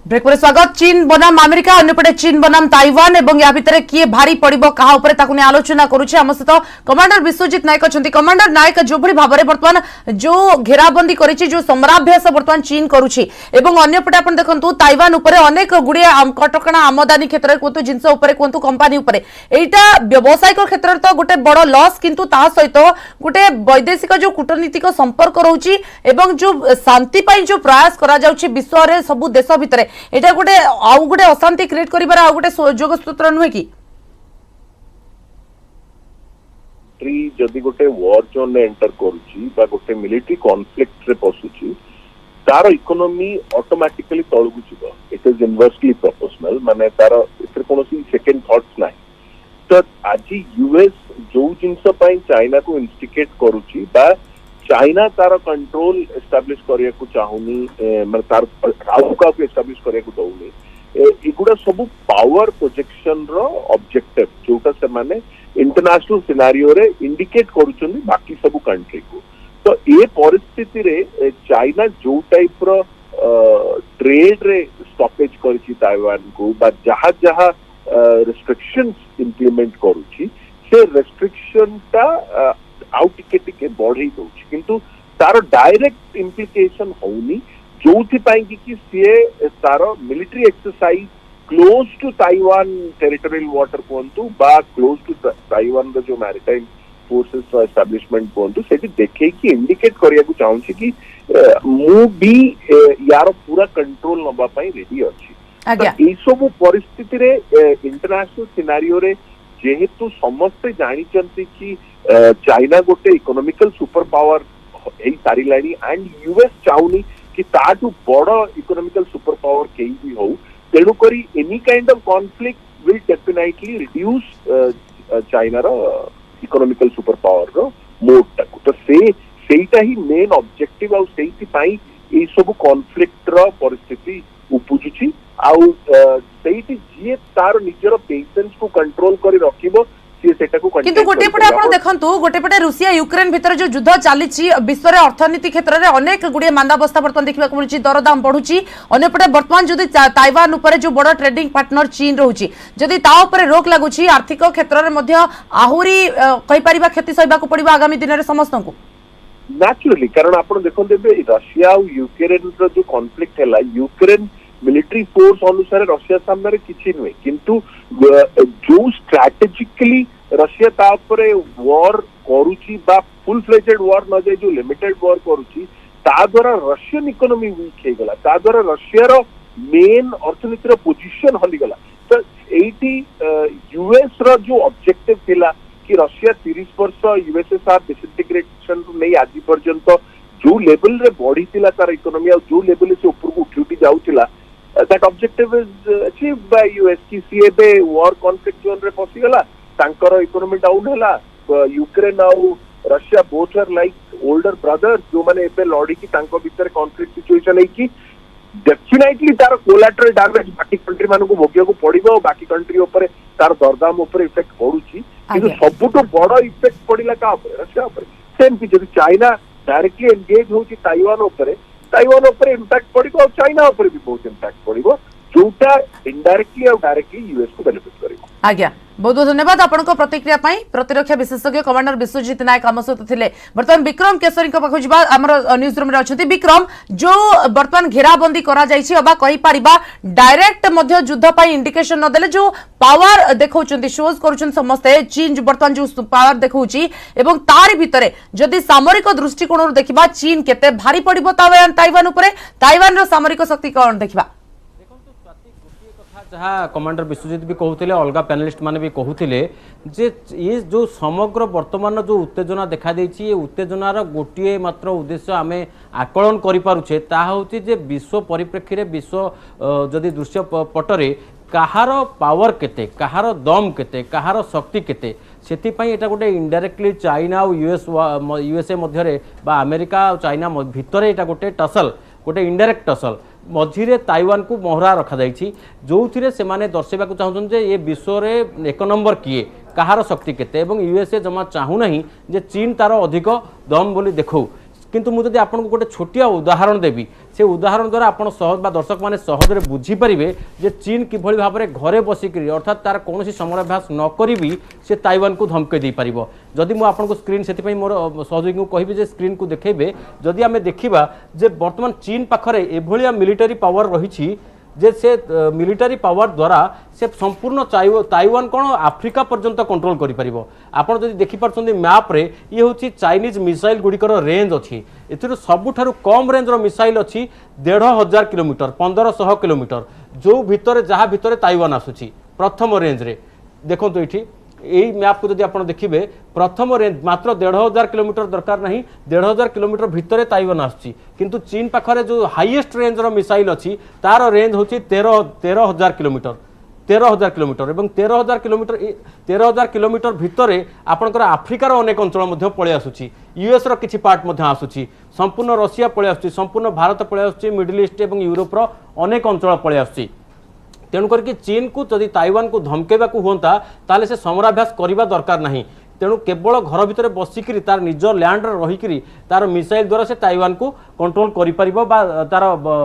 ब्रेक पर स्वागत चीन बनाम अमेरिका अन्यपटे चीन बनाम ताइवान एवं या भितर किए भारी पड़िबो कहा ऊपर ताकु ने आलोचना करूछे हम सहित कमांडर विश्वजीत नायक अछंती कमांडर नायक जो भली भाबरे वर्तमान जो घेराबंदी करिछि जो समराभ्यास वर्तमान चीन करूछि एवं अन्यपटे आपण देखंतु ताइवान ऊपर अनेक गुडिया कटकणा आमदानी क्षेत्र कोंतु जिंस ऊपर कोंतु कंपनी ऊपर एटा व्यवसायिक क्षेत्र तो गोटे बड़ लॉस किंतु ता सहित गोटे वैदेशिक जो कूटनीतिक संपर्क रहउछि एवं जो शांति पई जो प्रयास करा जाउछि विश्व रे सब देश भितर एटा गोटे आउ गोटे अशांति क्रिएट करिबार आउ गोटे सुजोग सूत्र नुहे कि जदि गोटे वॉर जोन एंटर करूची बा गोटे मिलिटरी कॉन्फ्लिक्ट रे पसुची तार इकोनॉमी ऑटोमेटिकली तळगु जिवो इट इज इनवर्सली प्रोपोर्शनल माने तार इतर कोनोसी सेकंड थॉट्स नाही तो आज यूएस जो जिंस पई चाइना को इंस्टिकेट करूची बा चाइना तार कंट्रोल एस्टाब्लिश करिया को चाहुनी मतलब तार राउका को एस्टाब्लिश करिया को दउनी एगुडा सब पावर प्रोजेक्शन रो ऑब्जेक्टिव जोटा से माने इंटरनेशनल सिनेरियो रे इंडिकेट करूचनी बाकी सब कंट्री को तो ए परिस्थिति रे चाइना जो टाइप रो ट्रेड रे स्टॉपेज करिछि ताइवान को बा जहां जहां रिस्ट्रिक्शंस इंप्लीमेंट करूछि से रिस्ट्रिक्शन ता आउ टिके बढ़ई दउछि किंतु तार डायरेक्ट इम्प्लिकेशन होनी जोथि पाई कि सीए तार military exercise close to Taiwan territorial water कोंतु बा क्लोज टू ताइवान द जो मैरिटाइम फोर्सेस एस्टैब्लिशमेंट कोंतु सेठी देखे कि इंडिकेट करिया को चाहूछि कि मु भी यार पूरा कंट्रोल नबा पाई रेडी अछि ए सब परिस्थिति रे इंटरनेशनल सिनेरियो रे जेहेतु समस्त जानी चंती कि चाइना गोटे इकोनॉमिकल सुपर पावर एई सारिलानी एंड यूएस चाउनी कि ताटू बड़ इकोनॉमिकल सुपर पावर केई भी हो तेणु करी any kind of conflict will definitely reduce China रो इकोनॉमिकल सुपर पावर रो मोड टाकू तो सेईटा ही मेन ऑब्जेक्टिव आ सेईति पाई ए सब कॉन्फ्लिक्ट रो परिस्थिति उपुजुची आउ सेईति जे तार निजर पेशेंस को कंट्रोल करी रखिबो सी सेटा को किंतु गोटे पटे आपण देखंतु गोटे पटे रूसिया यूक्रेन भितर जो युद्ध चलीची विश्व रे अर्थनीति क्षेत्र रे अनेक गुडी मांदावस्था वर्तमान देखिबा को मिलची दरदाम बढ़ुची अन्य पटे वर्तमान जदि ताइवान ऊपर जो बड़ ट्रेडिंग पार्टनर चीन रहउची जदि ता ऊपर रोक लागुची आर्थिक क्षेत्र रे मध्य आहुरी कहि परिबा क्षति सहिबा को पड़िबा आगामी दिन रे समस्त को नेचुरली कारण आपण देखंते रशिया और यूक्रेन रो जो कॉन्फ्लिक्ट हैला यूक्रेन मिलिट्री फोर्स अनुसार रशिया सामने किसी नुहे किंतु जो स्ट्रैटेजिकली रशिया तापरे वॉर करूची बा फुल फ्लेजेड वॉर न जाय जो लिमिटेड वॉर करूची ता द्वारा रशियन इकोनॉमी वीक हे गला ता द्वारा रशिया रो मेन अर्थनीति रो पोजीशन हली गला तो एटी यूएस रो जो ऑब्जेक्टिव थिला कि रशिया 30 वर्ष यूएसएसआर डिसइंटीग्रेशन नहीं आज पर्यंत जो लेवल रे बढ़ी थिला तार इकोनॉमी और जो लेवल से ऊपर को उठी जाउथिला that objective is achieved by US की सी एबे war conflict zone रे पसी गला तांकर इकोनॉमी डाउन हैला यूक्रेन और Russia both are like older brothers जो माने एबे लड़ी की तांको भीतर कॉन्फ्लिक्ट सिचुएशन है कि डेफिनेटली तार कोलैटरल डैमेज बाकी कंट्री मानन को भोगिया को पड़िबो बाकी कंट्री ऊपर तार दरदाम ऊपर इफेक्ट पड़ुची किंतु सबुटो बड़ इफेक्ट पड़िला का ऊपर रशिया ऊपर सेम कि जदि चाइना डायरेक्टली एंगेज होची ताइवान ऊपर इम्पैक्ट पड़िबो और चाइना ऊपर भी बहुत इम्पैक्ट पड़िबो जोटा इनडायरेक्टली और डायरेक्टली यूएस को बेनिफिट करिबो आज्ञा बहुत बहुत धन्यवाद आपण प्रतिक्रिया प्रतिरक्षा विशेषज्ञ कमांडर विश्वजीत नायक आम सहित थे बर्तमान विक्रम केसरी पाखु जा न्यूज रूम अच्छा विक्रम जो बर्तमान घेराबंदी करा अबा कही पारिबा डायरेक्ट युद्ध इंडिकेशन नदेले जो पावर देखौछन्ती शोज करूछन समस्ते चीन बर्तमान जो पावर देखौछि एवं तारि भितरे जदि सामरिक दृष्टिकोण देखिबा चीन केते भारी पड़िबो ताइवान उपरे ताइवान रो सामरिक शक्ति कोन देखिबा जहाँ कमांडर विश्वजीत भी कहते अलग पैनलिस्ट माने भी कहते जे ये जो समग्र वर्तमान जो उत्तेजना देखा देछि ये उत्तेजनार गोटे मात्र उद्देश्य आम आकलन करें ताकि जे विश्व परिप्रेक्षी में विश्व जदि दृश्य पटरे कहार पावर केते कहार दम केते कहार शक्ति केते सेतिपाई एटा गोटे इनडायरेक्टली चाइना और यूएसए मध्य अमेरिका और चाइना भितर एटा गोटे टसल गोटे इनडायरेक्ट टसल मझिरे ताइवान को मोहरा रखा जाइछि जो थिरे से माने दर्शेबा को चाहछन जे ये विश्व रे एक नंबर किए कहार शक्ति केते एवं यूएसए जमा चाहू नहीं जे चीन तार अधिक दम बोली देखौ किंतु मु जदि आपन को गोटे छोटिया उदाहरण देबी से उदाहरण द्वारा आपन सहज बा दर्शक माने सहजरे बुझी परिबे जे चीन किभଳି भाबरे घरे बसिकरी अर्थात तार कोनोसी समराभ्यास न करिबी से ताइवान को धमके दे परिबो जदि मु आपन को स्क्रीन सेति पई मोर सहयोगी को कहिबे जे स्क्रीन को देखैबे जदि आमे देखिबा जे वर्तमान चीन पाखरे एभलिया मिलिटरी पावर रहिछि जे से मिलिटरी पावर द्वारा से संपूर्ण ताइवान कौन आफ्रिका पर्यंत कंट्रोल करि परिबो आपण जदि देखि परछन्ती मैप रे ये होची चाइनीज मिसाइल गुडिकर रेंज अछि एथिरो सबुठारु कम रेंज रो मिसाइल अछि 1500 किलोमीटर 1500 किलोमीटर जो भितरे जहा भितरे ताइवान आसुची प्रथम रेंज रे देखंतु एठी यही मैप को जब आप देखिए प्रथम रेंज मात्र 1500 किलोमीटर दरकार नहीं 1500 किलोमीटर भितर ताइवान आसुची किंतु चीन पाखरे जो हाईएस्ट रेंज रो मिसाइल अच्छी तार रेंज होची 13,000 किलोमीटर 13,000 किलोमीटर एवं 13,000 किलोमीटर भितर आपंकर आफ्रिकार अनेक अंचल पलि आसुची यूएस रो किछि पार्ट मध्य आसुची संपूर्ण रशिया पलि आसुची संपूर्ण भारत पलि आसुची मिडिल ईस्ट एवं यूरोप रो अनेक अंचल पलि आसुची तेणु करके चीन को जदि ताइवान को धमकेबा को होता ताले से समराभ्यास करबा दरकार नहीं तेणु केवल घर भितर बसिकी तार निज लैंड रहीकि तार मिसाइल द्वारा से ताइवान को कंट्रोल करिपारिबो बा तार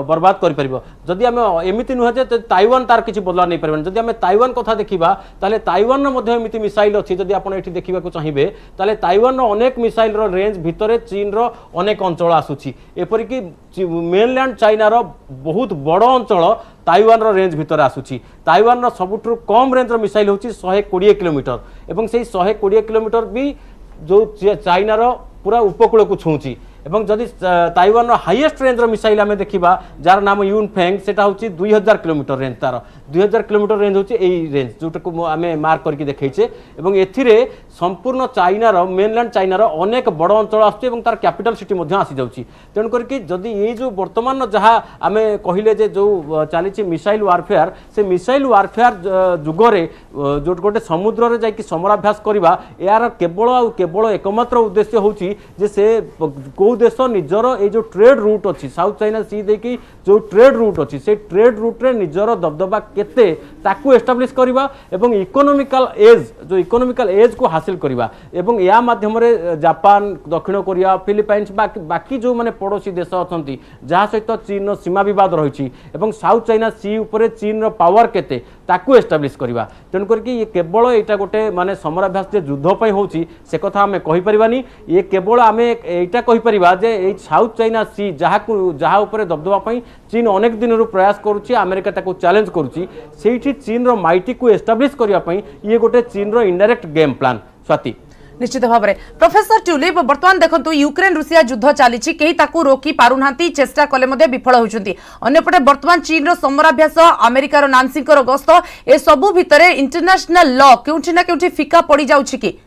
बर्बाद करिपारिबो जदि आम एमिति नुहे जे ताइवान तार किछि बदला नहीं पारबन जदि आम ताइवान कथा देखिबा ताले ताइवान रो मध्ये एमिति मिसाइल अछि जदि आपण एठी देखिबा को चाहिबे ताले ताइवान रो अनेक मिसाइल रो रेंज भितरे चीन रो अनेक अंचल आसुछि एपरि कि मेनलैंड चाइना रो बहुत बड़ अंचल ताइवान रो रेंज भितर आसुछि ताइवान रो सबुठु कम रेंज रो मिसाइल होछि 120 किलोमीटर एवं सेही 120 किलोमीटर भी जो चाइना रो पूरा उपकूल को छुँची एवं जदि ताइवान रो हाईएस्ट रेंज रो मिसाइल आमे देखिबा जार नाम यूनफेंग सेटा होछि 2000 किलोमीटर रेंज तार 2000 किलोमीटर रेंज होछि एई रेंज जोटा को आमे मार्क करके देखैछे एवं एथिरे संपूर्ण चाइनार मेनलैंड चाइनार अनेक बड़ अंचल आसुच्ची तार कैपिटल सिटी आसी जाउची तेणु करके जदि ये जो वर्तमान जहाँ आम कहले जे जो चली मिसाइल वारफेयर से मिसाइल वारफेयर जुगरे जो गोटे समुद्र रे जाकि समराभ्यास करवा यार केवल एकमात्र उद्देश्य होची जे से को देश निजर ये जो ट्रेड रूट अच्छी साउथ चाइना सी देखी जो ट्रेड रूट अच्छी से ट्रेड रूट रे निजर दबदबा केते ताकू एस्टाब्लिश करवा एवं इकोनॉमिकल एज जो इकोनॉमिकल एज को हासिल करवा एवं या माध्यम रे जापान दक्षिण कोरिया फिलिपाइंस बाकी जो माने पड़ोसी देश अछंती जहाँ सहित चीन सीमा विवाद रही साउथ चाइना सी उपरे चीन रो पावर केते ताकू एस्टाब्लिश करवा तेणु करके ये केवल यहाँ गोटे माने समराभ्यास जे युद्ध पई होची से कथा आमे कहि परिबानी ये केवल आमे एटा कहि परिबा जे ए साउथ चाइना सी जहाँ उपरे दबदबा पई चीन अनेक दिन प्रयास करुच्ची अमेरिका ताकू चैलेंज करुच्ची सेठी चीन रो माइटी को एस्टाब्लिश करबा पई ये गोटे चीन रो इनडायरेक्ट गेम प्लान स्वाति निश्चित भाव में प्रोफेसर ट्यूलिप बर्तमान देखो यूक्रेन रुषिया युद्ध चली कहीं ताकू रोकी पारुना चेष्टा कले विफल होती अंपटे बर्तमान चीन समराभ्यास अमेरिकार नान्सी गस्त ए सबू भितर इंटरनेशनल लॉ क्योंठि ना क्योंठि फिका पड़ जाउछि कि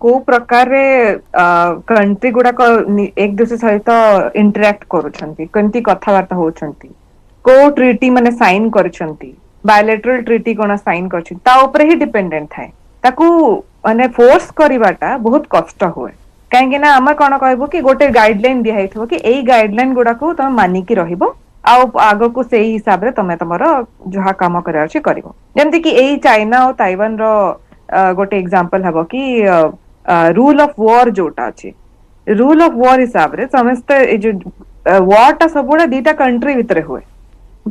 को प्रकार कंट्री गुड़ाक एक दूसरे सहित इंटरेक्ट करुछंती कंती कथावार्ता होछंती को ट्रीटी माने साइन करछंती बायलैटरल ट्रीटी कोना साइन करछि ता ऊपर ही डिपेंडेंट थाए ताकू माने फोर्स करिवाटा बहुत कष्ट होए काहेकि ना हम कोन कहबो कि गोटे गाइडलाइन दिया हेथबो कि एई गाइडलाइन गुड़ाको तमे मानि की रहिबो आ आगो को सेही हिसाब रे तमे तमरो जहा काम करे अछि करिवो जेमति कि एई चाइना और ताइवान रो गोटे एग्जांपल हबो कि रूल ऑफ वॉर जोटा अछि रूल ऑफ वॉर हिसाब रे समस्त ए जो वॉर ता सबुडा दीटा कंट्री भितरे हुए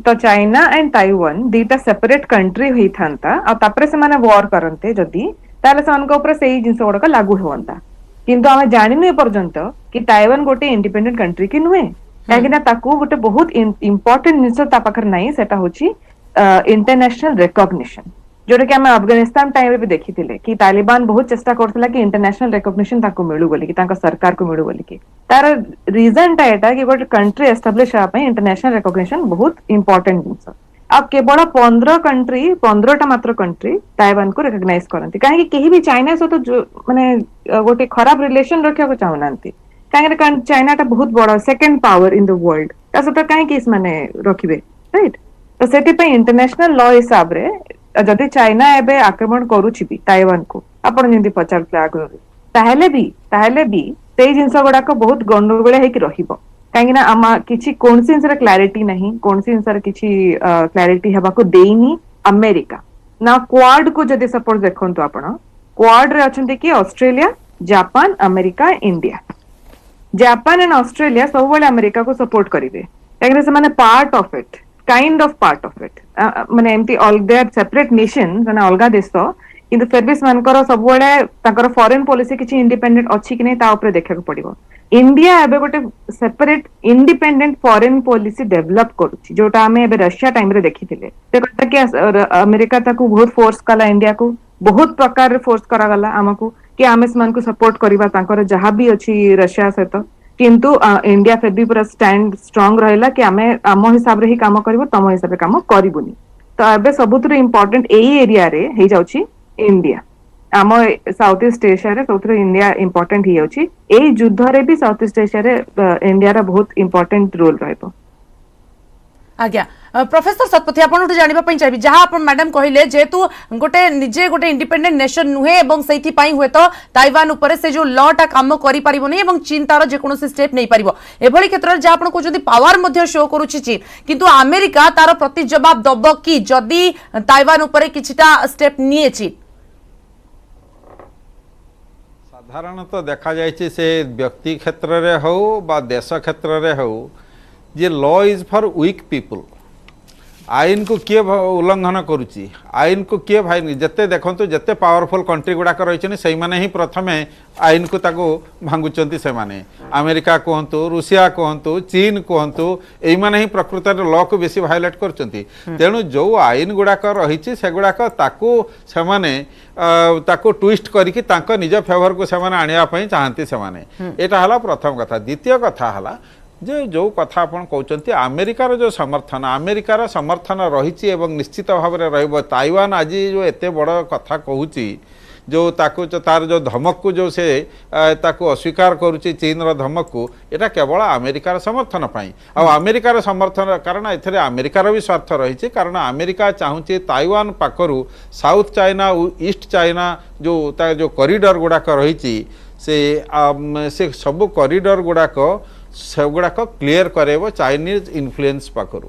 तो चाइना एंड ताइवान दीटा सेपरेट कंट्री होई थांता आ तापरे से माने वॉर करंते जदी ताले से उनका ऊपर सेही जिंस गुडा लागू होवंता किंतु आमे जानिनु ए पर्यंत कि ताइवान गोटे इंडिपेंडेंट कंट्री कि नुहे काहे ना ताकू गोटे बहुत इंपोर्टेंट जिंस ता पाखर नाही सेटा होची इंटरनेशनल रिकॉग्निशन जोटा कि आमे अफगानिस्तान टाइम भी देखिथिले कि तालिबान बहुत चेष्टा करथिला कि इंटरनेशनल रिकॉग्निशन ताको मिलु बोली कि ताका सरकार को मिलु बोली कि तार रीजन टा एटा कि गोटे कंट्री एस्टाब्लिश आ पे इंटरनेशनल रिकॉग्निशन बहुत इंपोर्टेंट जिंस अब केवल 15 टा मात्र कंट्री ताइवान को रिकॉग्नाइज करंती काहे कि केही भी चाइना से तो माने गोटे खराब रिलेशन रखिया को चाहनांती काहे कि चाइना टा बहुत बड़ा second power in the world ता सता काहे कि इस माने रखिबे राइट तो सेति पे इंटरनेशनल लॉ हिसाब रे जदि चाइना एबे आक्रमण करूछि भी ताइवान को आपण जेंति पचारले आगु ताहेले भी सेही जिंस गुडा को बहुत गंडगोळ हे कि रहिबो काहे ना आमा किछि कोनसी जिंसर क्लैरिटी नहीं कोनसी जिंसर किछि क्लैरिटी हेबा को देइनी अमेरिका ना क्वाड को जदि सपोर्ट देखंतु आपण क्वाड रे अछंती कि Australia Japan America India Japan and Australia सब बेले अमेरिका को सपोर्ट करिवे काहे से माने part of it kind of part of it माने एमती all they are separate nation माने अलगा देश किंतु फिर भी मानकर सब बेले ताकर फॉरेन पॉलिसी किछि इंडिपेंडेंट अछि कि नै ता ऊपर देखा पड़िबो इंडिया एबे गोटे separate independent foreign policy develop करूछि जोटा हमें एबे रशिया टाइम रे देखिथिले ते कहता कि अमेरिका ताकू बहुत फोर्स कला इंडिया को बहुत प्रकार रे फोर्स करा गला हमकू कि आमे समान को सपोर्ट करबा ताकर जहां भी अछि रशिया सहित किंतु इंडिया फिर भी पूरा स्टैंड स्ट्रांग रहला कि आमे आम हिसाब रे ही काम करबो तम हिसाब रे काम करिबुनी तो एबे सबुतरे इंपोर्टेंट एई एरिया रे हे जाउछि इंडिया आम साउथ ईस्ट एशिया रे सबुतरे इंडिया इंपोर्टेंट ही जाउछि एई युद्ध रे भी साउथ ईस्ट एशिया रे इंडिया रा बहुत इंपोर्टेंट रोल रहबो आज्ञा प्रोफेसर सतपथी आपण जानिबा पई चाहिबी जहां आपण मैडम कहिले जेतु गोटे निजे गोटे इंडिपेंडेंट नेशन नुहे एवं सेथि पई हुए तो ताइवान ऊपर से जो लॉ टा काम करि परिबो नै एवं चीन तार जे कोनोसी स्टेप नै परिबो एभली क्षेत्र जे आपण कहउछथि पावर मध्ये शो करूछि चीन किंतु अमेरिका तार प्रति जवाब दबो कि जदी ताइवान ऊपर किछिटा स्टेप निए चीन साधारणतः देखा जाइए से व्यक्ति क्षेत्र रे हो बा देश क्षेत्र रे हो जे law is for weak people आईन को किए उल्लंघन करुच्ची आईन को किए भाई जिते देखो जिते पावरफुल कंट्री गुड़ाक रही से ही प्रथमे आईन को ताको भांगुंट से माने अमेरिका कहतु रूसिया कहतु चीन कहतु यही प्रकृत लॉ को बेसी भायोलेट करछंती तेणु जो आईन गुड़ाक रही से गुड़ाक ताको ट्विस्ट करके तांको निज फेवर को से आनिया चाहती से यहाँ प्रथम कथा द्वितीय कथा है जे जो कथा आपण कहते अमेरिकार जो समर्थन अमेरिकार समर्थन रही निश्चित भाव में रहिबो। ताइवान आज जो एते बड़ कथा कहूची जो ताकू तार जो धमक को जो से ताकू अस्वीकार करुच्ची चीन रो धमक को एटा केवल अमेरिकार समर्थन पाई आ अमेरिकार समर्थन कारण एथरे अमेरिकार भी स्वार्थ रही कारण अमेरिका चाहूँचे ताइवान पाखरु साउथ चाइना ईस्ट चाइना जो कॉरिडोर गुड़ाक रही से सब कॉरिडोर गुड़ाक सेगुड़ाक क्लीयर करेब चाइनीज इन्फ्लुएंस पाखरु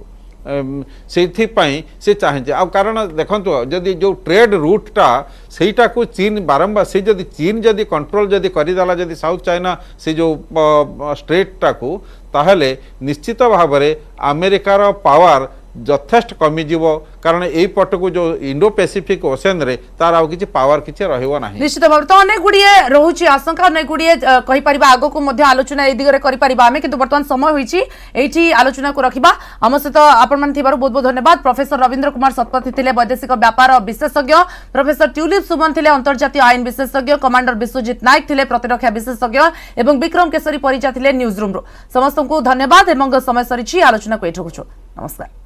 से चाहे आ कारण देखो जदि जो ट्रेड रूटा सेटा को चीन बारंबार से जदि चीन जदि कंट्रोल जदि करदेला जदि साउथ चाइना से जो स्ट्रेटा को ताहले निश्चित भाव में अमेरिकार पावर यथेष्ट कमिजिव कारण यही पटक जो इंडो पैसिफिक ओशन रे तार आउ किछि पावर किछि रहिबो नाही। निश्चित भाव तो अनेक गुड़िए रोचे आशंका अनेक गुड़िए कहि परिबा आगो को मध्य आलोचना ए दिगरे करि परिबा आमे किंतु वर्तमान समय होईछि एठी आलोचना को रखिबा हम सहित आपण मान थिबारु बहुत बहुत धन्यवाद। प्रोफेसर रविंद्र कुमार शतपथी थिले वैदेशिक व्यापार विशेषज्ञ, प्रोफेसर ट्यूलिप सुमन थिले अंतर्जातीय आईन विशेषज्ञ, कमांडर विश्वजीत नायक थिले प्रतिरक्षा विशेषज्ञ एवं विक्रम केसरी परिजा थिले न्यूज रूम रो समस्त को धन्यवाद एवं समय सरिछि आलोचना को एठो नमस्कार।